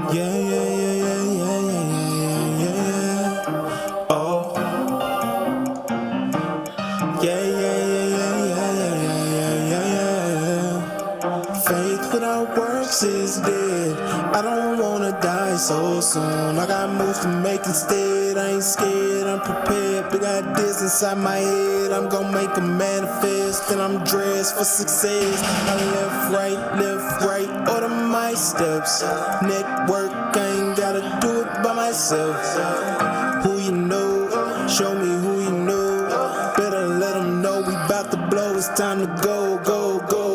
Yeah, yeah, yeah, yeah, yeah, yeah, yeah, yeah. Oh. Yeah, yeah, yeah, yeah, yeah, yeah, yeah, yeah. Faith without works is dead. I don't wanna die so soon. I got moves to make instead. I ain't scared, I'm prepared. Big ideas inside my head. I'm gonna make them manifest. And I'm dressed for success. I left, right, order my steps. Network, I ain't gotta do it by myself. Who you know, show me who you know. Better let them know we bout to blow. It's time to go, go, go.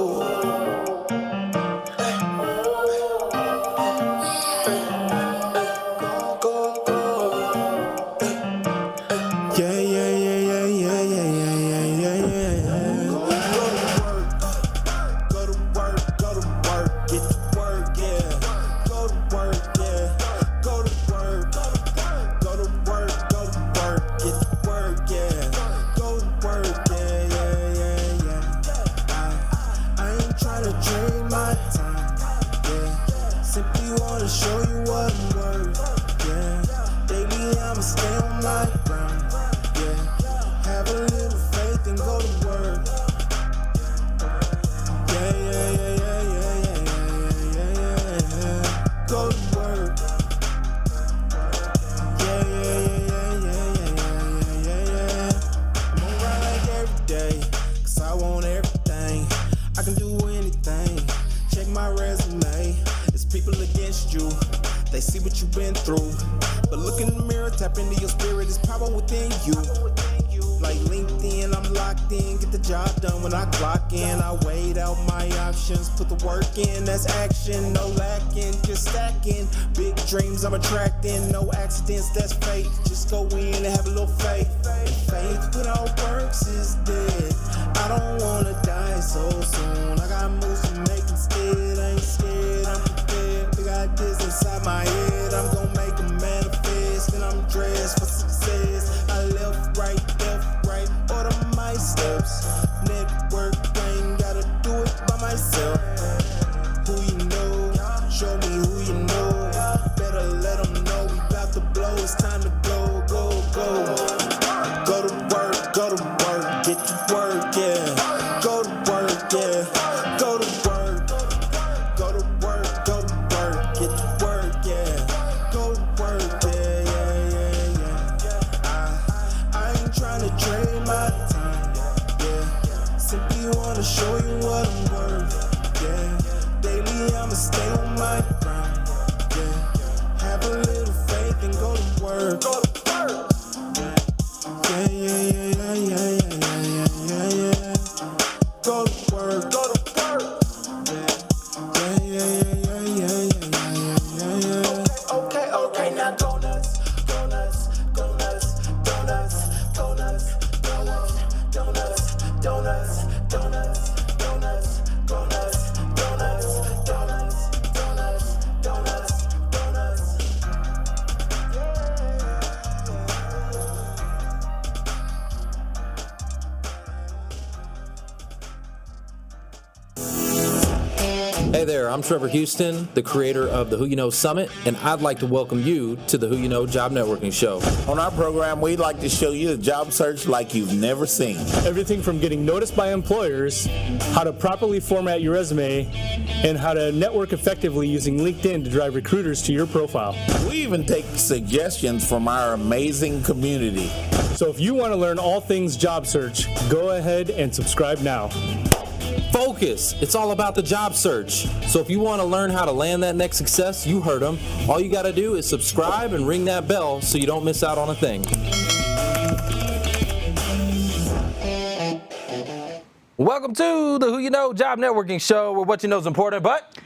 Put the work in, that's action, no lacking, just stacking. Big dreams I'm attracting, no accidents, that's fate. Just go in and have a little faith. And faith without works is dead. I don't wanna die so soon. I got moves to make instead. I ain't scared, I'm prepared. Big ideas inside my head. I'm gonna make them manifest. And I'm dressed for success. I left, right, order my steps. Network, I ain't gotta do it by myself. Who you know, show me who you know. Better let them know we bout to blow. It's time to go, go, go. Go to work, get to work, yeah. Go to work, yeah. Go to work, get to work, yeah. Go to work, yeah. I ain't trying to trade my time, yeah. Simply wanna show you what I'm worth, yeah. Daily I'ma stay on my grind, yeah. Have a little faith and go to work. Go to work. Yeah, yeah, yeah, yeah, yeah, yeah, yeah, yeah. Go to work, go to work. Yeah, yeah, yeah, yeah, yeah, yeah, yeah. Okay, now go nuts, go nuts, go nuts, go nuts, go nuts, go nuts, donuts, donuts, donuts, donuts, go nuts, donuts, donuts, donuts, donuts, donuts. Hey there, I'm Trevor Houston, the creator of the Who You Know Summit, and I'd like to welcome you to the Who You Know Job Networking Show. On our program, we'd like to show you a job search like you've never seen. Everything from getting noticed by employers, how to properly format your resume, and how to network effectively using LinkedIn to drive recruiters to your profile. We even take suggestions from our amazing community. So if you want to learn all things job search, go ahead and subscribe now. Focus! It's all about the job search. So if you want to learn how to land that next success, you heard them. All you got to do is subscribe and ring that bell so you don't miss out on a thing. Welcome to the Who You Know Job Networking Show, where what you know is important, but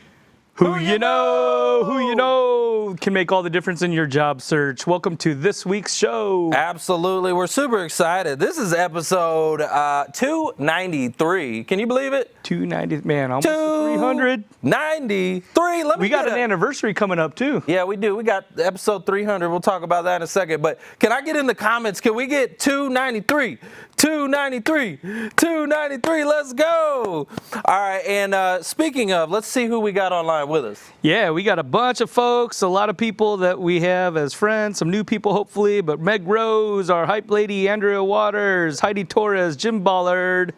Who you know can make all the difference in your job search. Welcome to this week's show. Absolutely. We're super excited. This is episode 293. Can you believe it? 290, man, almost 300. 93. We got an anniversary coming up, too. Yeah, we do. We got episode 300. We'll talk about that in a second. But can I get in the comments? Can we get 293? 293. 293. Let's go. All right. And speaking of, let's see who we got online. have with us? Yeah, we got a bunch of folks, a lot of people that we have as friends, some new people hopefully, but Meg Rose, our hype lady, Andrea Waters, Heidi Torres, Jim Ballard.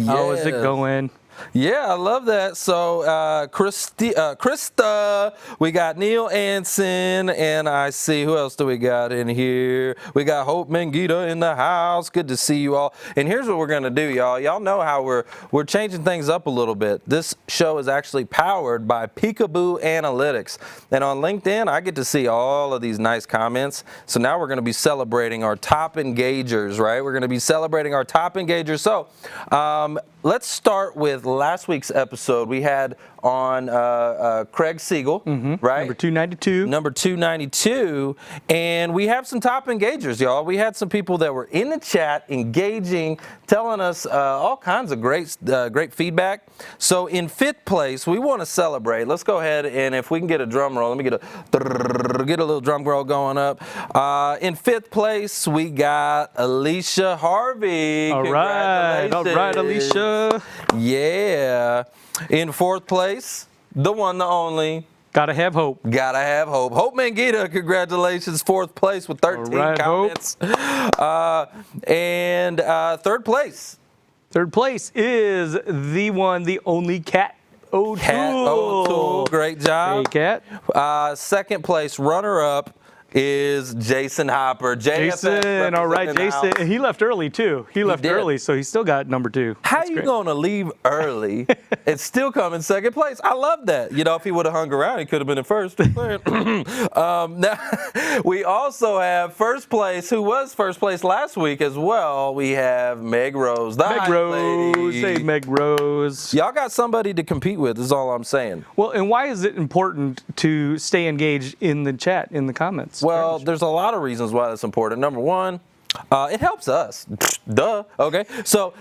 How is it going? Yeah, I love that. So, Krista, we got Neil Anson, and I see, who else do we got in here? We got Hope Mangita in the house. Good to see you all. And here's what we're going to do, y'all. Y'all know how we're changing things up a little bit. This show is actually powered by Peekaboo Analytics. And on LinkedIn, I get to see all of these nice comments. So now we're going to be celebrating our top engagers, right? We're going to be celebrating our top engagers. So, let's start with last week's episode. We had on Craig Siegel, right? Number 292. Number 292. And we have some top engagers, y'all. We had some people that were in the chat engaging, telling us all kinds of great feedback. So in 5th place, we want to celebrate. Let's go ahead, and if we can get a drum roll, let me get a little drum roll going up. In 5th place, we got Alicia Harvey. All right, Alicia. Yeah. In 4th place, the one, the only. Gotta have hope. Gotta have hope. Hope Mangita, congratulations, 4th place with 13 comments. And 3rd place. 3rd place is the one, the only Kat O'Toole. Kat O'Toole, great job. Hey, Kat. 2nd place, runner-up, is Jason Hopper. Jason, all right, Jason. And he left early, too. He left early, so he still got number 2. How you going to leave early and still come in 2nd place? I love that. You know, if he would have hung around, he could have been in 1st. Now, we also have 1st place, who was 1st place last week as well. We have Meg Rose, the Meg Rose. Hey, Meg Rose. Y'all got somebody to compete with, is all I'm saying. Well, and why is it important to stay engaged in the chat, in the comments? Well, there's a lot of reasons why that's important. Number one, it helps us. Duh. Okay. So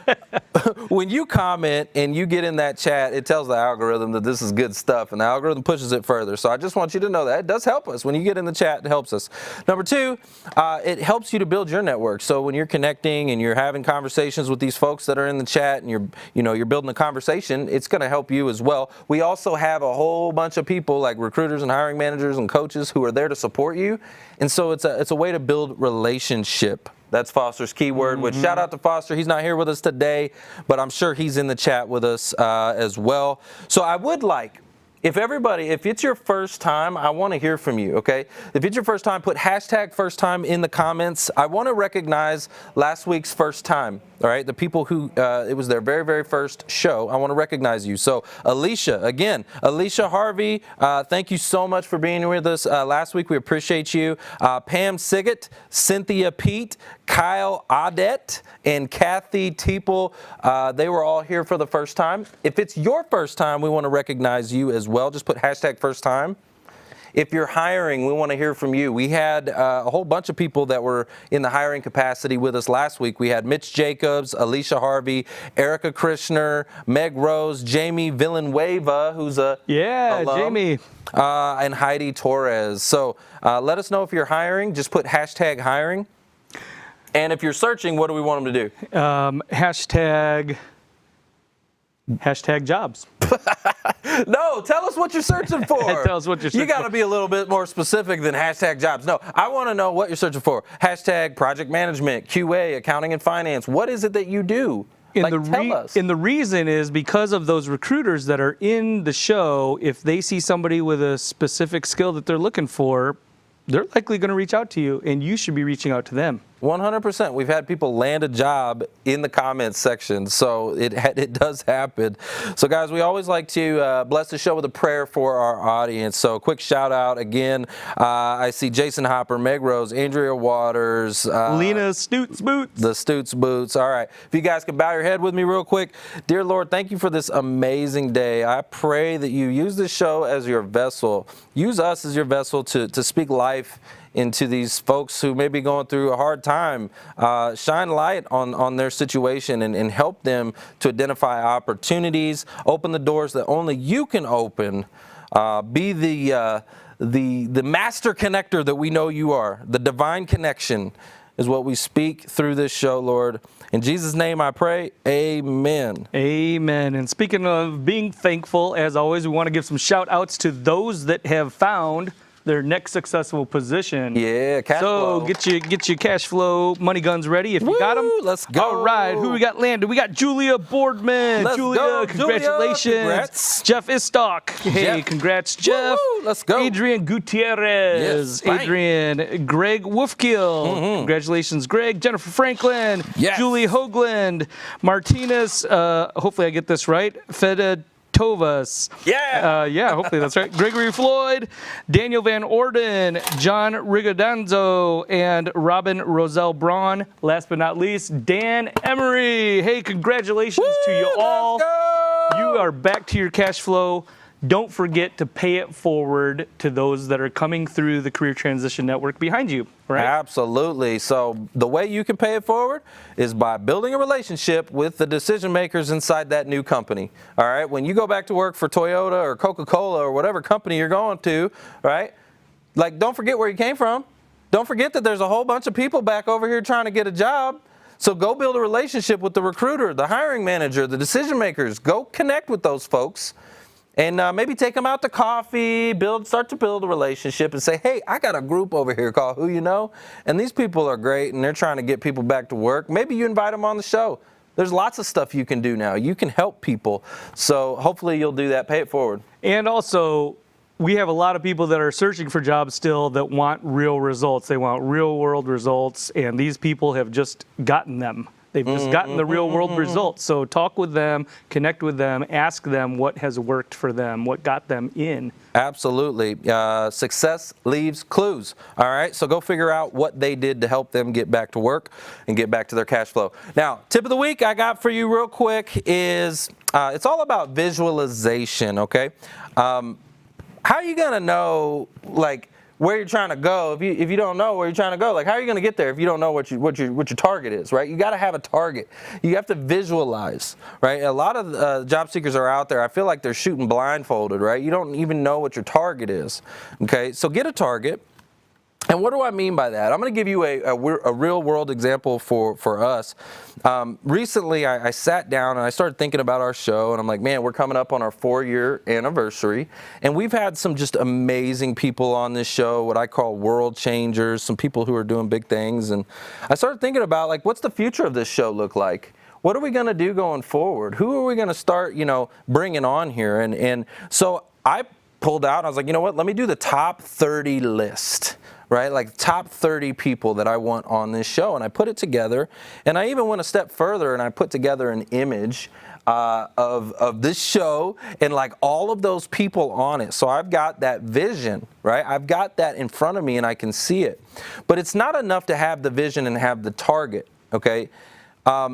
when you comment and you get in that chat, it tells the algorithm that this is good stuff, and the algorithm pushes it further. So I just want you to know that it does help us. When you get in the chat, it helps us. Number 2, it helps you to build your network. So when you're connecting and you're having conversations with these folks that are in the chat, and you're building a conversation, it's going to help you as well. We also have a whole bunch of people like recruiters and hiring managers and coaches who are there to support you. And so it's a way to build relationship. That's Foster's keyword, which shout out to Foster. He's not here with us today, but I'm sure he's in the chat with us as well. So I would like, if it's your first time, I want to hear from you, okay? If it's your first time, put hashtag first time in the comments. I want to recognize last week's first time, all right? The people who, it was their very, very first show. I want to recognize you. So Alicia Harvey, thank you so much for being with us last week. We appreciate you. Pam Siggett, Cynthia Pete, Kyle Adet, and Kathy Teeple, they were all here for the first time. If it's your first time, we want to recognize you as well. Just put hashtag first time. If you're hiring, we want to hear from you. We had a whole bunch of people that were in the hiring capacity with us last week. We had Mitch Jacobs, Alicia Harvey, Erica Krishner, Meg Rose, Jamie Villanueva, who's a alum, Jamie, and Heidi Torres. So let us know if you're hiring. Just put hashtag hiring. And if you're searching, what do we want them to do? Hashtag jobs. No, tell us what you're searching for. Tell us what you're searching for. You got to be a little bit more specific than hashtag jobs. No, I want to know what you're searching for. Hashtag project management, QA, accounting and finance. What is it that you do? Tell us. And the reason is because of those recruiters that are in the show. If they see somebody with a specific skill that they're looking for, they're likely going to reach out to you, and you should be reaching out to them. 100%. We've had people land a job in the comments section, so it does happen. So, guys, we always like to bless the show with a prayer for our audience. So, quick shout out again. I see Jason Hopper, Meg Rose, Andrea Waters, Lena Stoots Boots. The Stoots Boots. All right. If you guys can bow your head with me real quick. Dear Lord, thank you for this amazing day. I pray that you use this show as your vessel. Use us as your vessel to speak life into these folks who may be going through a hard time. Shine light on their situation and help them to identify opportunities, open the doors that only you can open. Be the master connector that we know you are. The divine connection is what we speak through this show, Lord. In Jesus' name I pray, amen. Amen. And speaking of being thankful, as always, we want to give some shout outs to those that have found their next successful position. Yeah, cash flow. Get your cash flow money guns ready if you got them. Let's go. All right, who we got landed? We got Julia Boardman. Let's Julia, go, congratulations. Julia. Congrats. Jeff Istock. Hey, congrats, Jeff. Woo, let's go. Adrian Gutierrez. Yes, Adrian. Greg Wolfkill. Congratulations, Greg. Jennifer Franklin. Yes. Julie Hoagland. Martinez. Hopefully I get this right. Tovas. Yeah. Hopefully that's right. Gregory Floyd, Daniel Van Orden, John Rigodanzo, and Robin Roselle Braun. Last but not least, Dan Emery. Hey, congratulations to you all. Let's go. You are back to your cash flow. Don't forget to pay it forward to those that are coming through the Career Transition Network behind you, right? Absolutely. So the way you can pay it forward is by building a relationship with the decision makers inside that new company. All right. When you go back to work for Toyota or Coca-Cola or whatever company you're going to, right? Like, don't forget where you came from. Don't forget that there's a whole bunch of people back over here trying to get a job. So go build a relationship with the recruiter, the hiring manager, the decision makers. Go connect with those folks. And maybe take them out to coffee, start to build a relationship and say, hey, I got a group over here called Who You Know, and these people are great and they're trying to get people back to work. Maybe you invite them on the show. There's lots of stuff you can do now. You can help people. So hopefully you'll do that. Pay it forward. And also, we have a lot of people that are searching for jobs still that want real results. They want real world results, and these people have just gotten them. They've just gotten the real world results. So talk with them, connect with them, ask them what has worked for them, what got them in. Absolutely. Success leaves clues. All right. So go figure out what they did to help them get back to work and get back to their cash flow. Now, tip of the week I got for you real quick is it's all about visualization. Okay. How are you going to know, like, where you're trying to go if you don't know where you're trying to go? Like, how are you going to get there if you don't know what your target is, right? You got to have a target. You have to visualize, right? A lot of job seekers are out there. I feel like they're shooting blindfolded, right? You don't even know what your target is. Okay, so get a target. And what do I mean by that? I'm going to give you a real world example for us. Recently, I sat down and I started thinking about our show, and I'm like, man, we're coming up on our 4-year anniversary, and we've had some just amazing people on this show, what I call world changers, some people who are doing big things. And I started thinking about, like, what's the future of this show look like? What are we going to do going forward? Who are we going to start, bringing on here? And so I pulled out, and I was like, you know what? Let me do the top 30 list. Right, like top 30 people that I want on this show, and I put it together, and I even went a step further, and I put together an image of this show and like all of those people on it. So I've got that vision, right? I've got that in front of me, and I can see it. But it's not enough to have the vision and have the target. Okay.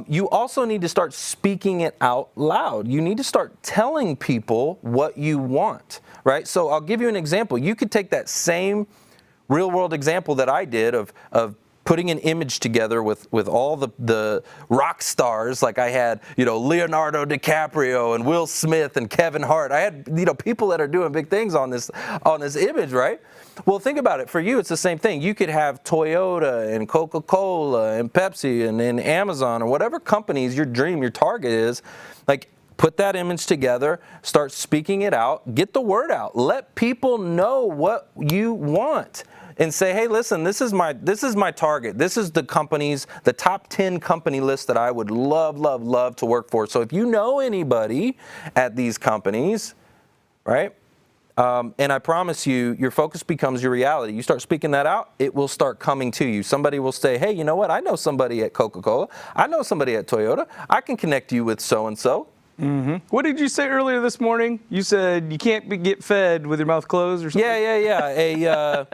You also need to start speaking it out loud. You need to start telling people what you want, right? So I'll give you an example. You could take that same real world example that I did of putting an image together with all the rock stars. Like I had, Leonardo DiCaprio and Will Smith and Kevin Hart. I had, people that are doing big things on this image, right? Well, think about it. For you, it's the same thing. You could have Toyota and Coca-Cola and Pepsi and Amazon or whatever companies your dream, your target is. Like, put that image together, start speaking it out, get the word out. Let people know what you want. And say, hey, listen, this is my target. This is the top 10 company list that I would love to work for. So if you know anybody at these companies, right? And I promise you, your focus becomes your reality. You start speaking that out, it will start coming to you. Somebody will say, hey, you know what? I know somebody at Coca-Cola. I know somebody at Toyota. I can connect you with so-and-so. Mm-hmm. What did you say earlier this morning? You said you can't get fed with your mouth closed or something? Yeah.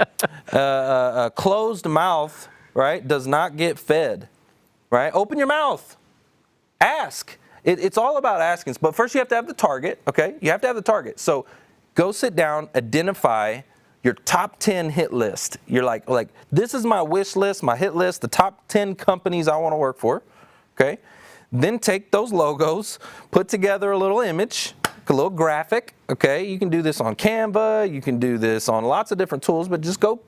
A closed mouth, right, does not get fed, right? Open your mouth. Ask. It's all about asking. But first you have to have the target, okay? You have to have the target. So go sit down, identify your top 10 hit list. You're like this is my wish list, my hit list, the top 10 companies I want to work for, okay? Then take those logos, put together a little image, a little graphic, okay? You can do this on Canva, you can do this on lots of different tools, but just go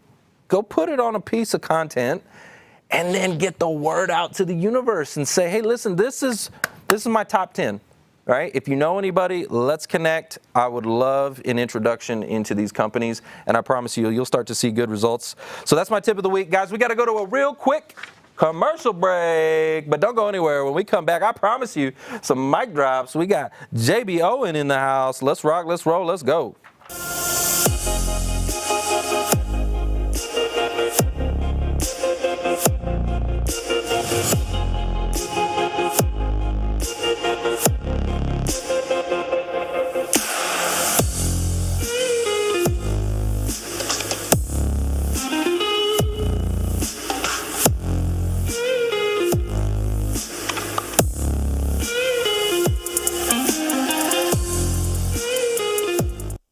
put it on a piece of content and then get the word out to the universe and say, hey, listen, this is my top 10. Right? If you know anybody, let's connect. I would love an introduction into these companies, and I promise you, you'll start to see good results. So that's my tip of the week. Guys, we got to go to a real quick commercial break, but don't go anywhere. When we come back, I promise you some mic drops. We got JB Owen in the house. Let's rock, let's roll, let's go.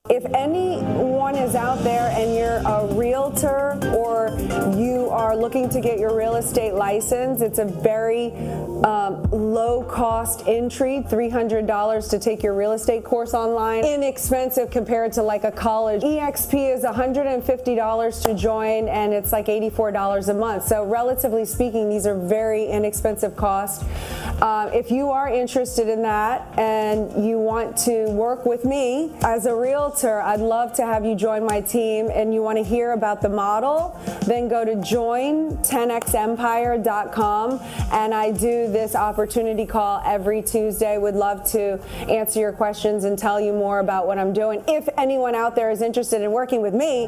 If anyone is out there and you're a realtor or you are looking to get your real estate license, it's a very low-cost entry, $300 to take your real estate course online. Inexpensive compared to like a college. EXP is $150 to join, and it's like $84 a month. So relatively speaking, these are very inexpensive costs. If you are interested in that and you want to work with me as a realtor, I'd love to have you join my team, and you want to hear about the model, then go to join10xempire.com, and I do this opportunity call every Tuesday. Would love to answer your questions and tell you more about what I'm doing. If anyone out there is interested in working with me.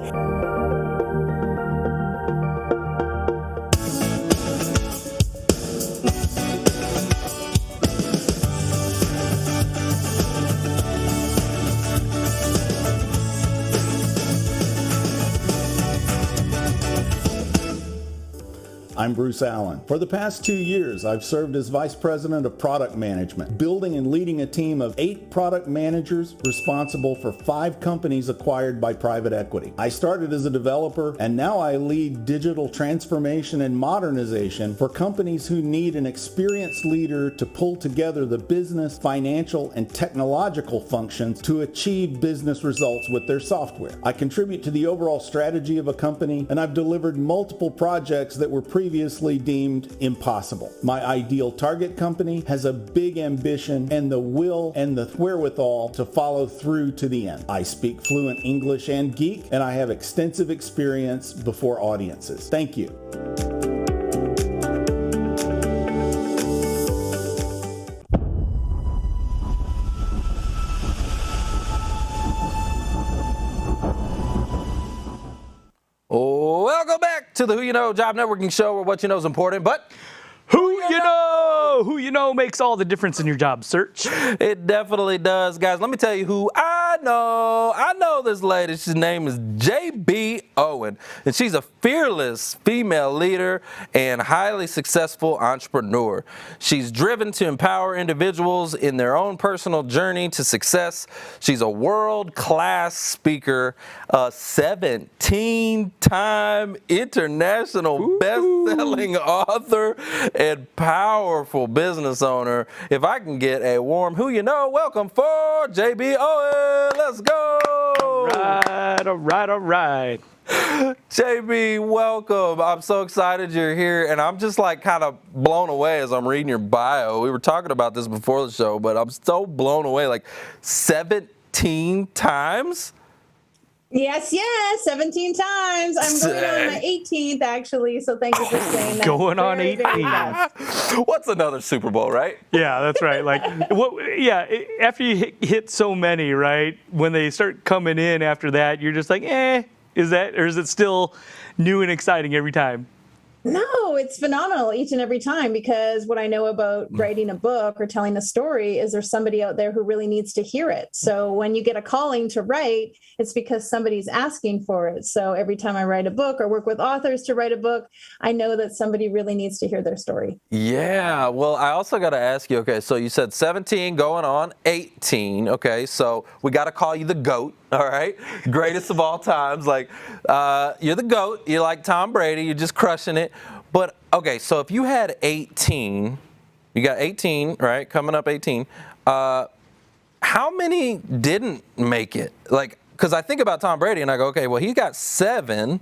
I'm Bruce Allen. For the past 2 years, I've served as Vice President of Product Management, building and leading a team of 8 product managers responsible for 5 companies acquired by private equity. I started as a developer, and now I lead digital transformation and modernization for companies who need an experienced leader to pull together the business, financial, and technological functions to achieve business results with their software. I contribute to the overall strategy of a company, and I've delivered multiple projects that were previously deemed impossible. My ideal target company has a big ambition and the will and the wherewithal to follow through to the end. I speak fluent English and geek, and I have extensive experience before audiences. Thank you. Welcome back to the Who You Know Job Networking Show, where what you know is important, but Who you know makes all the difference in your job search. it definitely does. Guys, let me tell you who I know. I know this lady. Her name is JB Owen, and she's a fearless female leader and highly successful entrepreneur. She's driven to empower individuals in their own personal journey to success. She's a world-class speaker, a 17-time international best-selling author, and powerful business owner. If I can get a warm who you know welcome for JB Owen. Let's go. All right. JB, welcome. I'm so excited you're here, and I'm just like kind of blown away as I'm reading your bio. We were talking about this before the show, but I'm so blown away. Like 17 times? Yes, 17 times. I'm going on my 18th, actually, so thank you for saying that. Going on Very, 18. very fast. What's another Super Bowl, right? Yeah, that's right. Like, after you hit so many, right? When they start coming in after that, you're just like, is it still new and exciting every time? No, it's phenomenal each and every time, because what I know about writing a book or telling a story is there's somebody out there who really needs to hear it. So when you get a calling to write, it's because somebody's asking for it. So every time I write a book or work with authors to write a book, I know that somebody really needs to hear their story. Yeah. Well, I also got to ask you, okay, so you said 17 going on 18. Okay, so we got to call you the GOAT. All right. Greatest of all times. Like, you're the GOAT. You're like Tom Brady. You're just crushing it. But, okay, so if you had 18, you got 18, right? Coming up 18. How many didn't make it? Like, because I think about Tom Brady and I go, okay, well, he got 7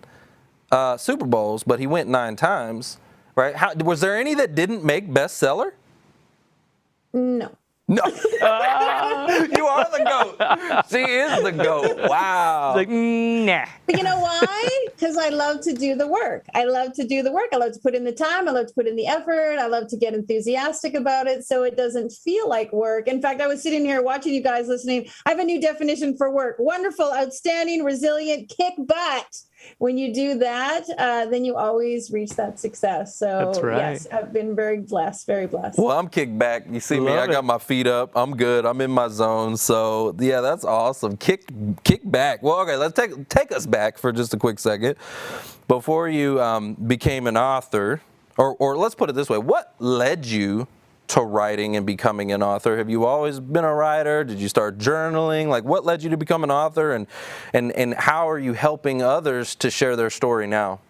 Super Bowls, but he went 9 times. right? Was there any that didn't make bestseller? No. No. You are the GOAT. She is the GOAT. Wow. Like, nah. But you know why? Because I love to do the work. I love to do the work. I love to put in the time. I love to put in the effort. I love to get enthusiastic about it so it doesn't feel like work. In fact, I was sitting here watching you guys listening. I have a new definition for work. Wonderful, outstanding, resilient, kick butt. When you do that, then you always reach that success. So That's right. yes, I've been very blessed, very blessed. Well, I'm kicked back. You see me, I Love got it. my feet up. I'm good. I'm in my zone. So yeah, that's awesome. Kick back. Well, okay, let's take us back for just a quick second. Before you became an author, or let's put it this way, what led you to writing and becoming an author? Have you always been a writer? Did you start journaling? Like, what led you to become an author, and how are you helping others to share their story now?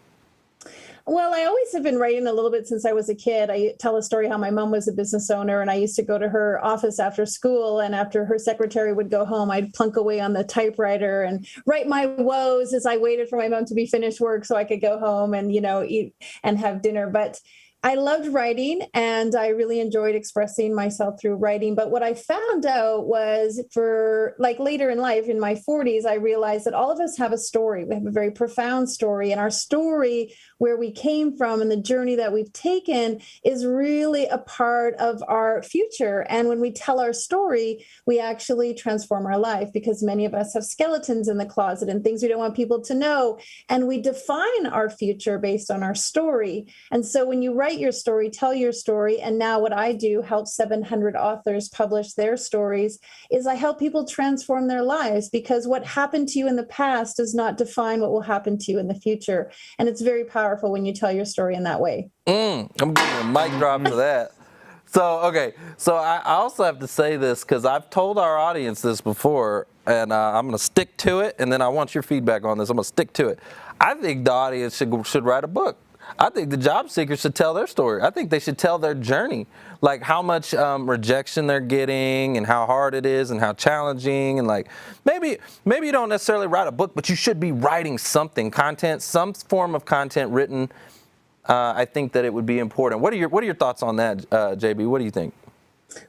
Well, I always have been writing a little bit since I was a kid. I tell a story how my mom was a business owner, and I used to go to her office after school, and after her secretary would go home, I'd plunk away on the typewriter and write my woes as I waited for my mom to be finished work so I could go home and, eat and have dinner. But I loved writing, and I really enjoyed expressing myself through writing. But what I found out was, for like later in life, in my 40s, I realized that all of us have a story. We have a very profound story, and our story, where we came from and the journey that we've taken, is really a part of our future. And when we tell our story, we actually transform our life, because many of us have skeletons in the closet and things we don't want people to know. And we define our future based on our story. And so when you write your story, tell your story. And now what I do, help 700 authors publish their stories, is I help people transform their lives, because what happened to you in the past does not define what will happen to you in the future. And it's very powerful when you tell your story in that way. I'm giving a mic drop for that. So, okay. So I also have to say this, because I've told our audience this before, and I'm going to stick to it, and then I want your feedback on this. I'm going to stick to it. I think the audience should write a book. I think the job seekers should tell their story. I think they should tell their journey, like how much rejection they're getting and how hard it is and how challenging, and like maybe you don't necessarily write a book, but you should be writing something, content, some form of content written. I think that it would be important. What are your thoughts on that, JB? What do you think?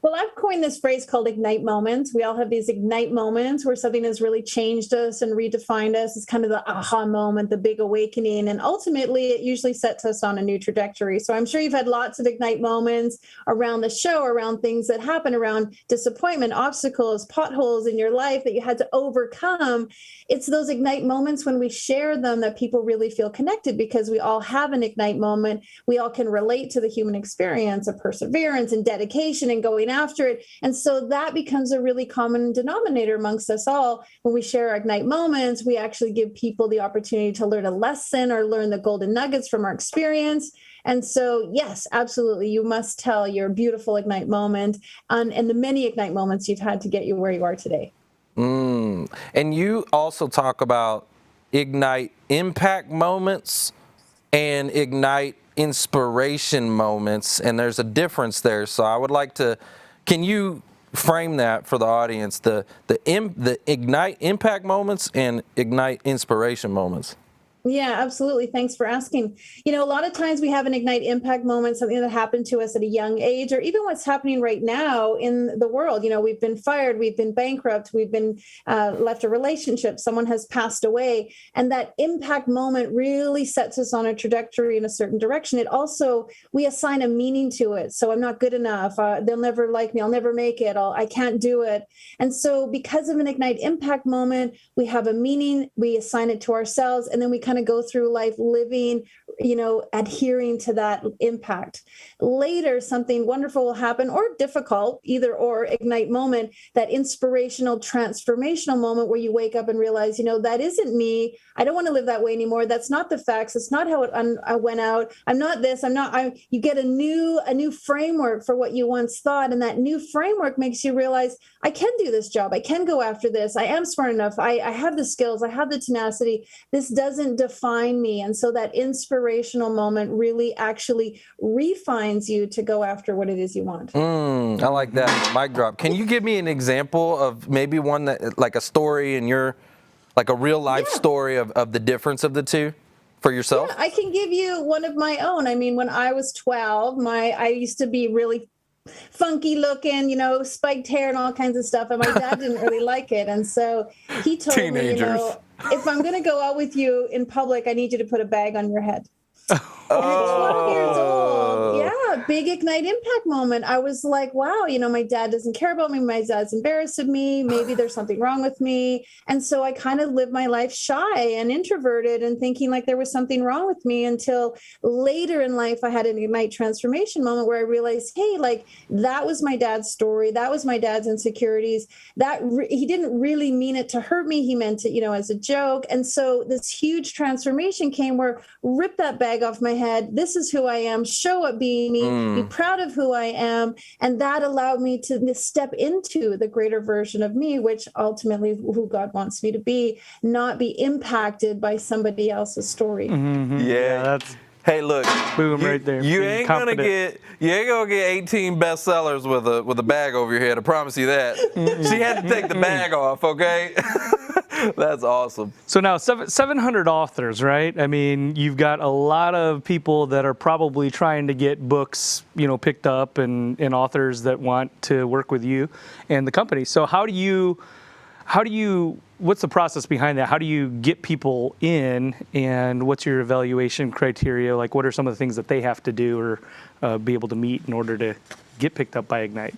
Well, I've coined this phrase called ignite moments. We all have these ignite moments where something has really changed us and redefined us. It's kind of the aha moment, the big awakening. And ultimately, it usually sets us on a new trajectory. So I'm sure you've had lots of ignite moments around the show, around things that happen, around disappointment, obstacles, potholes in your life that you had to overcome. It's those ignite moments when we share them that people really feel connected, because we all have an ignite moment. We all can relate to the human experience of perseverance and dedication and going after it. And so that becomes a really common denominator amongst us all. When we share our ignite moments, we actually give people the opportunity to learn a lesson or learn the golden nuggets from our experience. And so, yes, absolutely, you must tell your beautiful ignite moment and the many ignite moments you've had to get you where you are today. And you also talk about ignite impact moments and ignite inspiration moments, and there's a difference there. So I would like to, can you frame that for the audience, the ignite impact moments and ignite inspiration moments? Yeah, absolutely. Thanks for asking. A lot of times we have an ignite impact moment, something that happened to us at a young age, or even what's happening right now in the world. We've been fired, we've been bankrupt, we've been left a relationship, someone has passed away. And that impact moment really sets us on a trajectory in a certain direction. It also, we assign a meaning to it. So I'm not good enough. They'll never like me. I'll never make it. I can't do it. And so because of an ignite impact moment, we have a meaning, we assign it to ourselves, and then we kind of go through life living, adhering to that impact. Later, something wonderful will happen, or difficult, either or, ignite moment, that inspirational, transformational moment where you wake up and realize, that isn't me. I don't want to live that way anymore. That's not the facts. It's not how it went out. I'm not this. You get a new framework for what you once thought. And that new framework makes you realize, I can do this job. I can go after this. I am smart enough. I have the skills. I have the tenacity. This doesn't define me. And so that inspirational moment really actually refines you to go after what it is you want. I like that. Mic drop. Can you give me an example of maybe one that, like a story in your, like a real life story of the difference of the two? for yourself? Yeah, I can give you one of my own. I mean, when I was 12, I used to be really funky looking, spiked hair and all kinds of stuff. And my dad didn't really like it. And so he told me, if I'm going to go out with you in public, I need you to put a bag on your head. And at 12 years old, yeah, big Ignite impact moment. I was like, wow, my dad doesn't care about me. My dad's embarrassed of me. Maybe there's something wrong with me. And so I kind of lived my life shy and introverted and thinking like there was something wrong with me until later in life, I had an Ignite transformation moment where I realized, hey, like that was my dad's story. That was my dad's insecurities. He didn't really mean it to hurt me. He meant it, as a joke. And so this huge transformation came where rip that bag off my head. This is who I am. Show up being me. Be proud of who I am. And that allowed me to step into the greater version of me, which ultimately who God wants me to be, not be impacted by somebody else's story. Mm-hmm. Yeah, that's hey, look, boom right there. You ain't gonna get 18 bestsellers with a bag over your head. I promise you that. She had to take the bag off, okay? That's awesome. So now 700 authors, right? I mean, you've got a lot of people that are probably trying to get books, picked up and authors that want to work with you and the company. So how do you, what's the process behind that? How do you get people in, and what's your evaluation criteria? Like, what are some of the things that they have to do or be able to meet in order to get picked up by Ignite?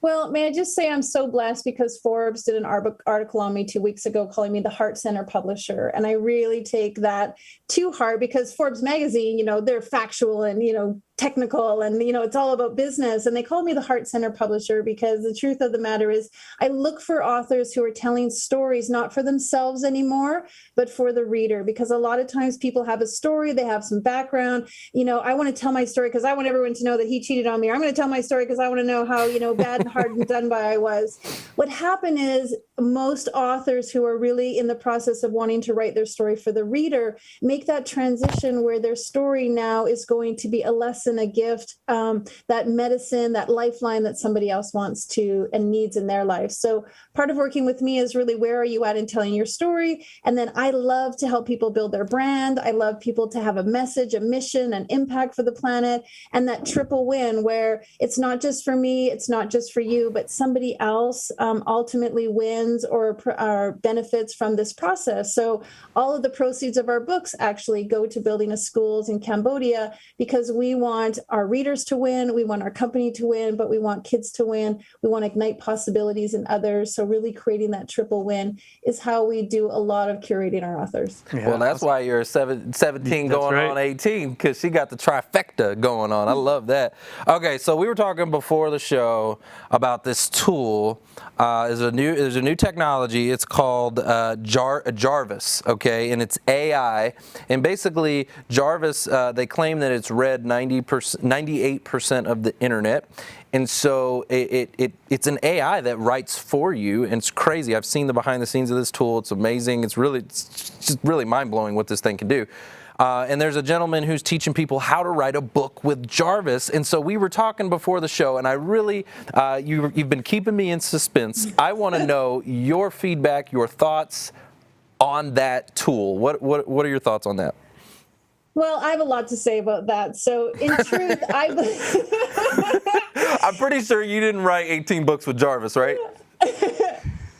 Well, may I just say I'm so blessed because Forbes did an article on me 2 weeks ago calling me the Heart Center publisher. And I really take that to heart because Forbes magazine, they're factual and, technical and, it's all about business. And they called me the Heart Center publisher because the truth of the matter is I look for authors who are telling stories, not for themselves anymore, but for the reader. Because a lot of times people have a story, they have some background. I want to tell my story because I want everyone to know that he cheated on me. Or I'm going to tell my story because I want to know how, bad and hard and done by I was. What happened is most authors who are really in the process of wanting to write their story for the reader make that transition where their story now is going to be a lesson, a gift, that medicine, that lifeline that somebody else wants to and needs in their life. So part of working with me is really where are you at in telling your story? And then I love to help people build their brand. I love people to have a message, a mission, an impact for the planet, and that triple win where it's not just for me, it's not just for you, but somebody else ultimately wins or benefits from this process. So all of the proceeds of our books actually go to building a schools in Cambodia because we want our readers to win, we want our company to win, but we want kids to win. We want to ignite possibilities in others. So really creating that triple win is how we do a lot of curating our authors. Yeah, well, that's why you're 17 going on 18 because she got the trifecta going on. I love that. Okay, so we were talking before the show about this tool. There's a new technology. It's called Jarvis, okay, and it's AI. And basically, Jarvis, they claim that it's read 98% of the internet. And so it's an AI that writes for you, and it's crazy. I've seen the behind the scenes of this tool. It's amazing. It's just really mind-blowing what this thing can do. And there's a gentleman who's teaching people how to write a book with Jarvis. And so we were talking before the show, and I really, you've been keeping me in suspense. I want to know your feedback, your thoughts on that tool. What are your thoughts on that? Well, I have a lot to say about that. So in truth, I'm pretty sure you didn't write 18 books with Jarvis, right?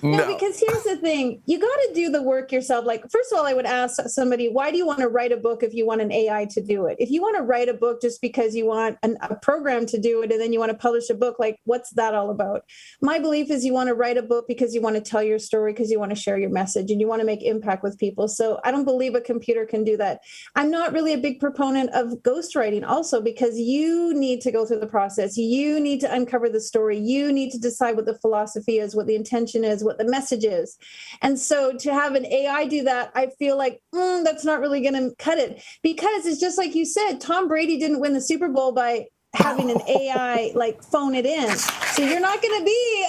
No, because here's the thing. You got to do the work yourself. Like, first of all, I would ask somebody, why do you want to write a book if you want an AI to do it? If you want to write a book just because you want a program to do it and then you want to publish a book, like, what's that all about? My belief is you want to write a book because you want to tell your story, because you want to share your message and you want to make impact with people. So I don't believe a computer can do that. I'm not really a big proponent of ghostwriting also because you need to go through the process. You need to uncover the story. You need to decide what the philosophy is, what the intention is, what the message is. And so to have an AI do that, I feel like that's not really going to cut it, because it's just like you said, Tom Brady didn't win the Super Bowl by having an AI like phone it in. So you're not going to be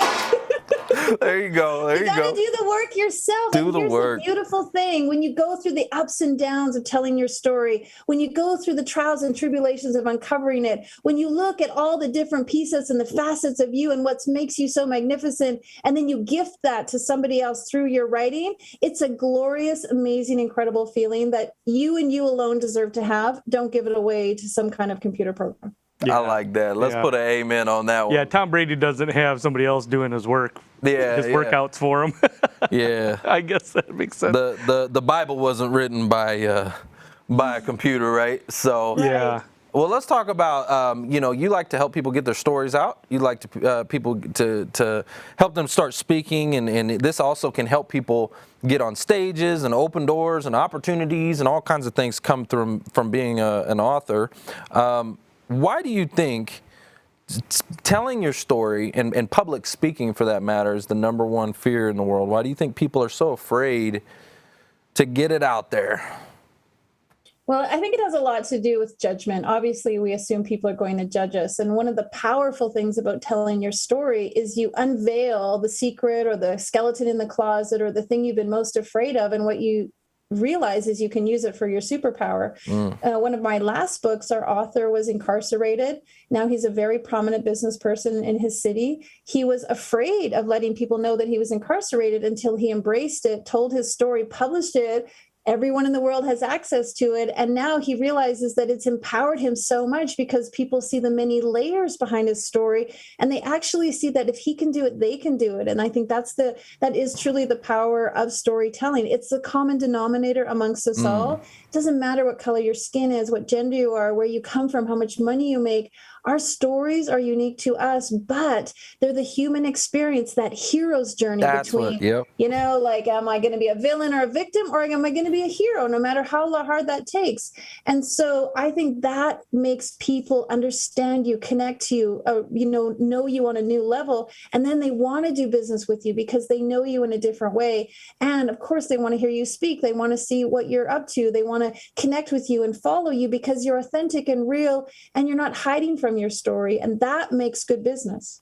There you go. There You you got to go. do the work yourself. Do And the here's work. the beautiful thing. When you go through the ups and downs of telling your story, when you go through the trials and tribulations of uncovering it, when you look at all the different pieces and the facets of you and what makes you so magnificent, and then you gift that to somebody else through your writing, it's a glorious, amazing, incredible feeling that you and you alone deserve to have. Don't give it away to some kind of computer program. I like that. Let's put an amen on that one. Yeah, Tom Brady doesn't have somebody else doing his work. Yeah, his yeah. workouts for him. Yeah. I guess that makes sense. The Bible wasn't written by a computer, right? So Yeah. Well, let's talk about you like to help people get their stories out. You like to people to help them start speaking, and this also can help people get on stages and open doors and opportunities and all kinds of things come through from being an author. Why do you think telling your story and public speaking, for that matter, is the number one fear in the world? Why do you think people are so afraid to get it out there? Well, I think it has a lot to do with judgment. Obviously, we assume people are going to judge us. And one of the powerful things about telling your story is you unveil the secret or the skeleton in the closet or the thing you've been most afraid of. And what you realize is you can use it for your superpower. One of my last books, our author was incarcerated. Now he's a very prominent business person in his city. He was afraid of letting people know that he was incarcerated until he embraced it, told his story, published it. Everyone in the world has access to it. And now he realizes that it's empowered him so much because people see the many layers behind his story. And they actually see that if he can do it, they can do it. And I think that is truly the power of storytelling. It's the common denominator amongst us all. It doesn't matter what color your skin is, what gender you are, where you come from, how much money you make. Our stories are unique to us, but they're the human experience, that hero's journey between, am I going to be a villain or a victim, or am I going to be a hero, no matter how hard that takes? And so I think that makes people understand you, connect to you, know you on a new level. And then they want to do business with you because they know you in a different way. And of course, they want to hear you speak. They want to see what you're up to. They want to connect with you and follow you because you're authentic and real, and you're not hiding from your story, and that makes good business.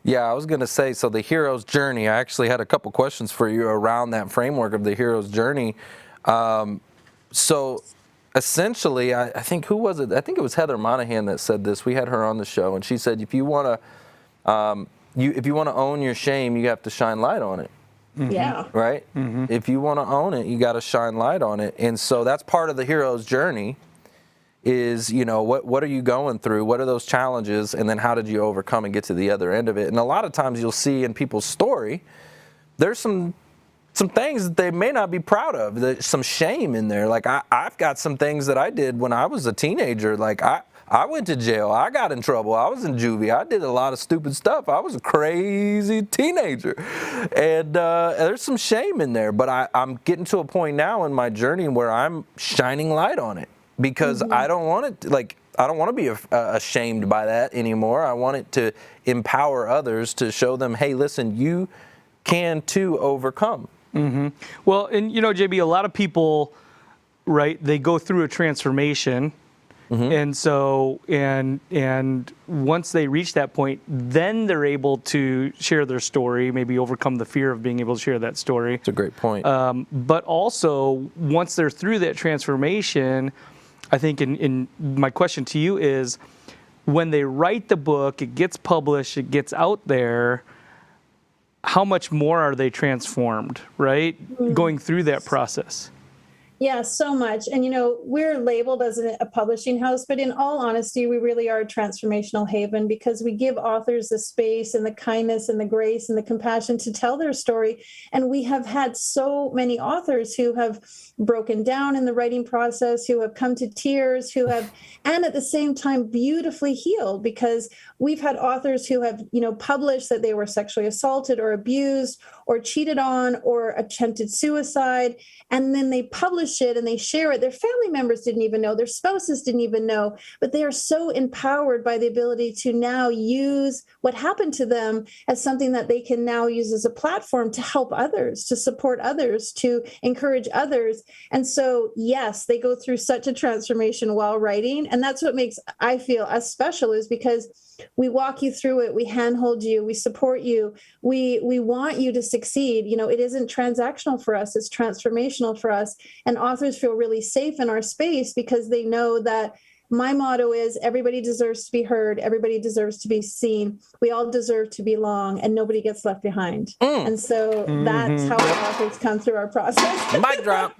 Yeah, I was going to say, so the hero's journey, I actually had a couple questions for you around that framework of the hero's journey. So essentially, I think, who was it? I think it was Heather Monahan that said this. We had her on the show, and she said, if you want to own your shame, you have to shine light on it. Yeah. Right? If you want to own it, you got to shine light on it. And so that's part of the hero's journey. Is, what are you going through? What are those challenges? And then how did you overcome and get to the other end of it? And a lot of times you'll see in people's story, there's some things that they may not be proud of. There's some shame in there. Like I've got some things that I did when I was a teenager. Like I went to jail. I got in trouble. I was in juvie. I did a lot of stupid stuff. I was a crazy teenager. And there's some shame in there. But I'm getting to a point now in my journey where I'm shining light on it. Because I don't want it I don't want to be ashamed by that anymore. I want it to empower others to show them, hey, listen, you can too overcome. Well, and JB, a lot of people, right? They go through a transformation, and so and once they reach that point, then they're able to share their story, maybe overcome the fear of being able to share that story. That's a great point. But also, once they're through that transformation, I think in my question to you is, when they write the book, it gets published, it gets out there, how much more are they transformed, right? Going through that process. Yeah, so much. And, we're labeled as a publishing house, but in all honesty, we really are a transformational haven because we give authors the space and the kindness and the grace and the compassion to tell their story. And we have had so many authors who have broken down in the writing process, who have come to tears, and at the same time, beautifully healed, because we've had authors who have, published that they were sexually assaulted or abused, or cheated on or attempted suicide. And then they publish it and they share it. Their family members didn't even know, their spouses didn't even know, but they are so empowered by the ability to now use what happened to them as something that they can now use as a platform to help others, to support others, to encourage others. And so, yes, they go through such a transformation while writing. And that's what makes, I feel, us special, is because we walk you through it, we handhold you, we support you, we want you to succeed. You know, it isn't transactional for us, it's transformational for us. And authors feel really safe in our space because they know that my motto is everybody deserves to be heard, everybody deserves to be seen, we all deserve to belong, and nobody gets left behind. And so that's how our authors come through our process. Mic drop.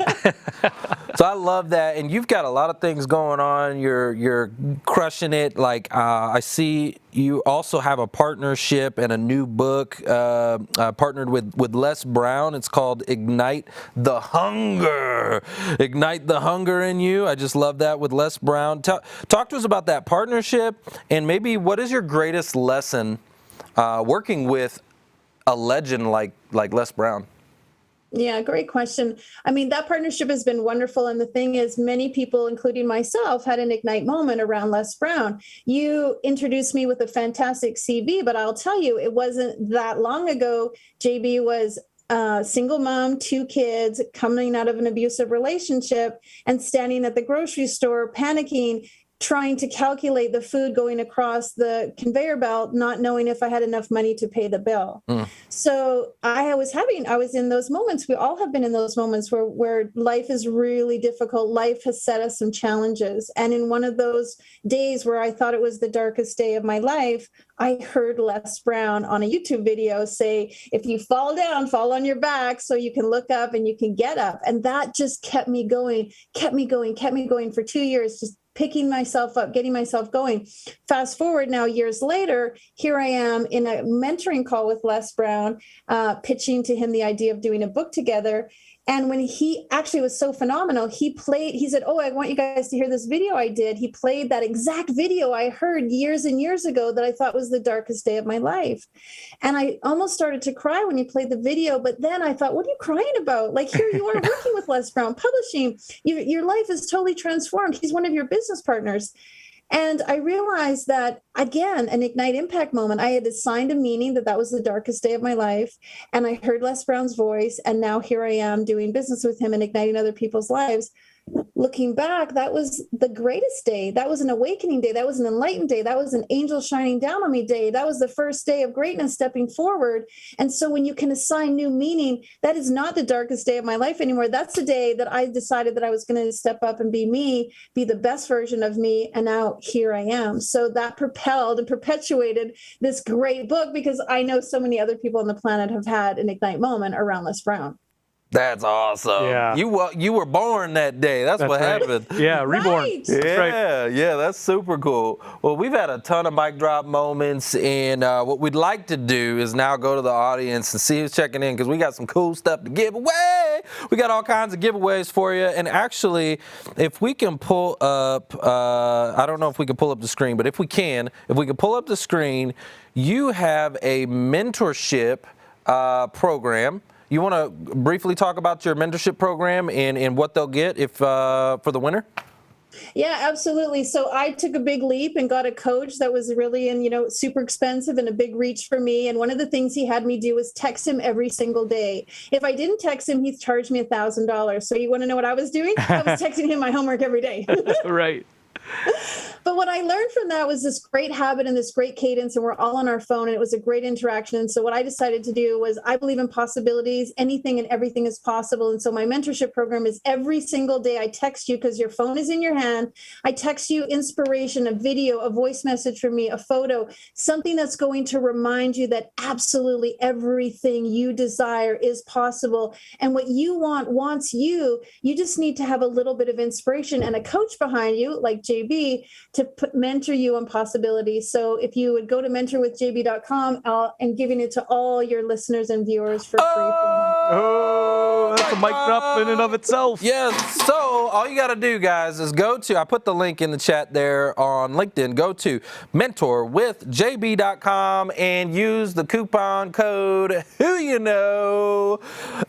So I love that, and you've got a lot of things going on. You're crushing it. Like I see you also have a partnership and a new book partnered with Les Brown. It's called Ignite the Hunger. Ignite the Hunger in You. I just love that, with Les Brown. Talk to us about that partnership, and maybe what is your greatest lesson working with a legend like Les Brown? Yeah, great question. I mean, that partnership has been wonderful. And the thing is, many people, including myself, had an ignite moment around Les Brown. You introduced me with a fantastic CV, but I'll tell you, it wasn't that long ago. JB was a single mom, 2 kids, coming out of an abusive relationship and standing at the grocery store, panicking, trying to calculate the food going across the conveyor belt, not knowing if I had enough money to pay the bill. So I was in those moments. We all have been in those moments where life is really difficult. Life has set us some challenges. And in one of those days where I thought it was the darkest day of my life, I heard Les Brown on a YouTube video say, if you fall down, fall on your back so you can look up and you can get up. And that just kept me going for 2 years, just picking myself up, getting myself going. Fast forward now, years later, here I am in a mentoring call with Les Brown, pitching to him the idea of doing a book together. And when he actually was so phenomenal, he said, oh, I want you guys to hear this video I did. He played that exact video I heard years and years ago that I thought was the darkest day of my life. And I almost started to cry when he played the video. But then I thought, what are you crying about? Like, here you are working with Les Brown, publishing. Your life is totally transformed. He's one of your business partners. And I realized that, again, an Ignite Impact moment. I had assigned a meaning that was the darkest day of my life. And I heard Les Brown's voice. And now here I am doing business with him and igniting other people's lives. Looking back, that was the greatest day. That was an awakening day. That was an enlightened day. That was an angel shining down on me day. That was the first day of greatness stepping forward. And so when you can assign new meaning, that is not the darkest day of my life anymore. That's the day that I decided that I was going to step up and be me, be the best version of me. And now here I am. So that propelled and perpetuated this great book, because I know so many other people on the planet have had an Ignite moment around Les Brown. That's awesome. Yeah. You were born that day. That's what right. happened. Yeah, reborn. Right. Yeah, that's super cool. Well, we've had a ton of mic drop moments, and what we'd like to do is now go to the audience and see who's checking in, because we got some cool stuff to give away. We got all kinds of giveaways for you. And actually, if we can pull up, I don't know if we can pull up the screen, but if we can pull up the screen, you have a mentorship program. You want to briefly talk about your mentorship program and what they'll get if for the winner? Yeah, absolutely. So I took a big leap and got a coach that was really super expensive and a big reach for me. And one of the things he had me do was text him every single day. If I didn't text him, he'd charge me $1,000. So you want to know what I was doing? I was texting him my homework every day. Right. But what I learned from that was this great habit and this great cadence, and we're all on our phone, and it was a great interaction. And so what I decided to do was, I believe in possibilities. Anything and everything is possible. And so my mentorship program is every single day I text you, because your phone is in your hand. I text you inspiration, a video, a voice message from me, a photo, something that's going to remind you that absolutely everything you desire is possible. And what you want wants you. You just need to have a little bit of inspiration and a coach behind you, like JB, to mentor you on possibilities. So if you would go to mentorwithjb.com, I'm giving it to all your listeners and viewers for free. Oh, that's a mic drop in and of itself. Yes. So all you got to do, guys, is go to, I put the link in the chat there on LinkedIn. Go to mentorwithjb.com and use the coupon code WHO.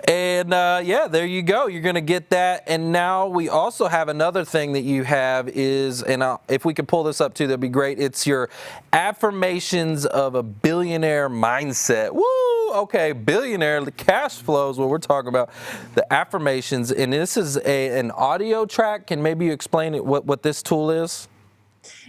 And yeah, there you go. You're going to get that. And now we also have another thing that you have is, and if we could pull this up too, that'd be great. It's your affirmations of a billionaire mindset. Woo! Okay, billionaire cash flow is what we're talking about. The affirmations, and this is an audio track. Can maybe you explain it, what this tool is?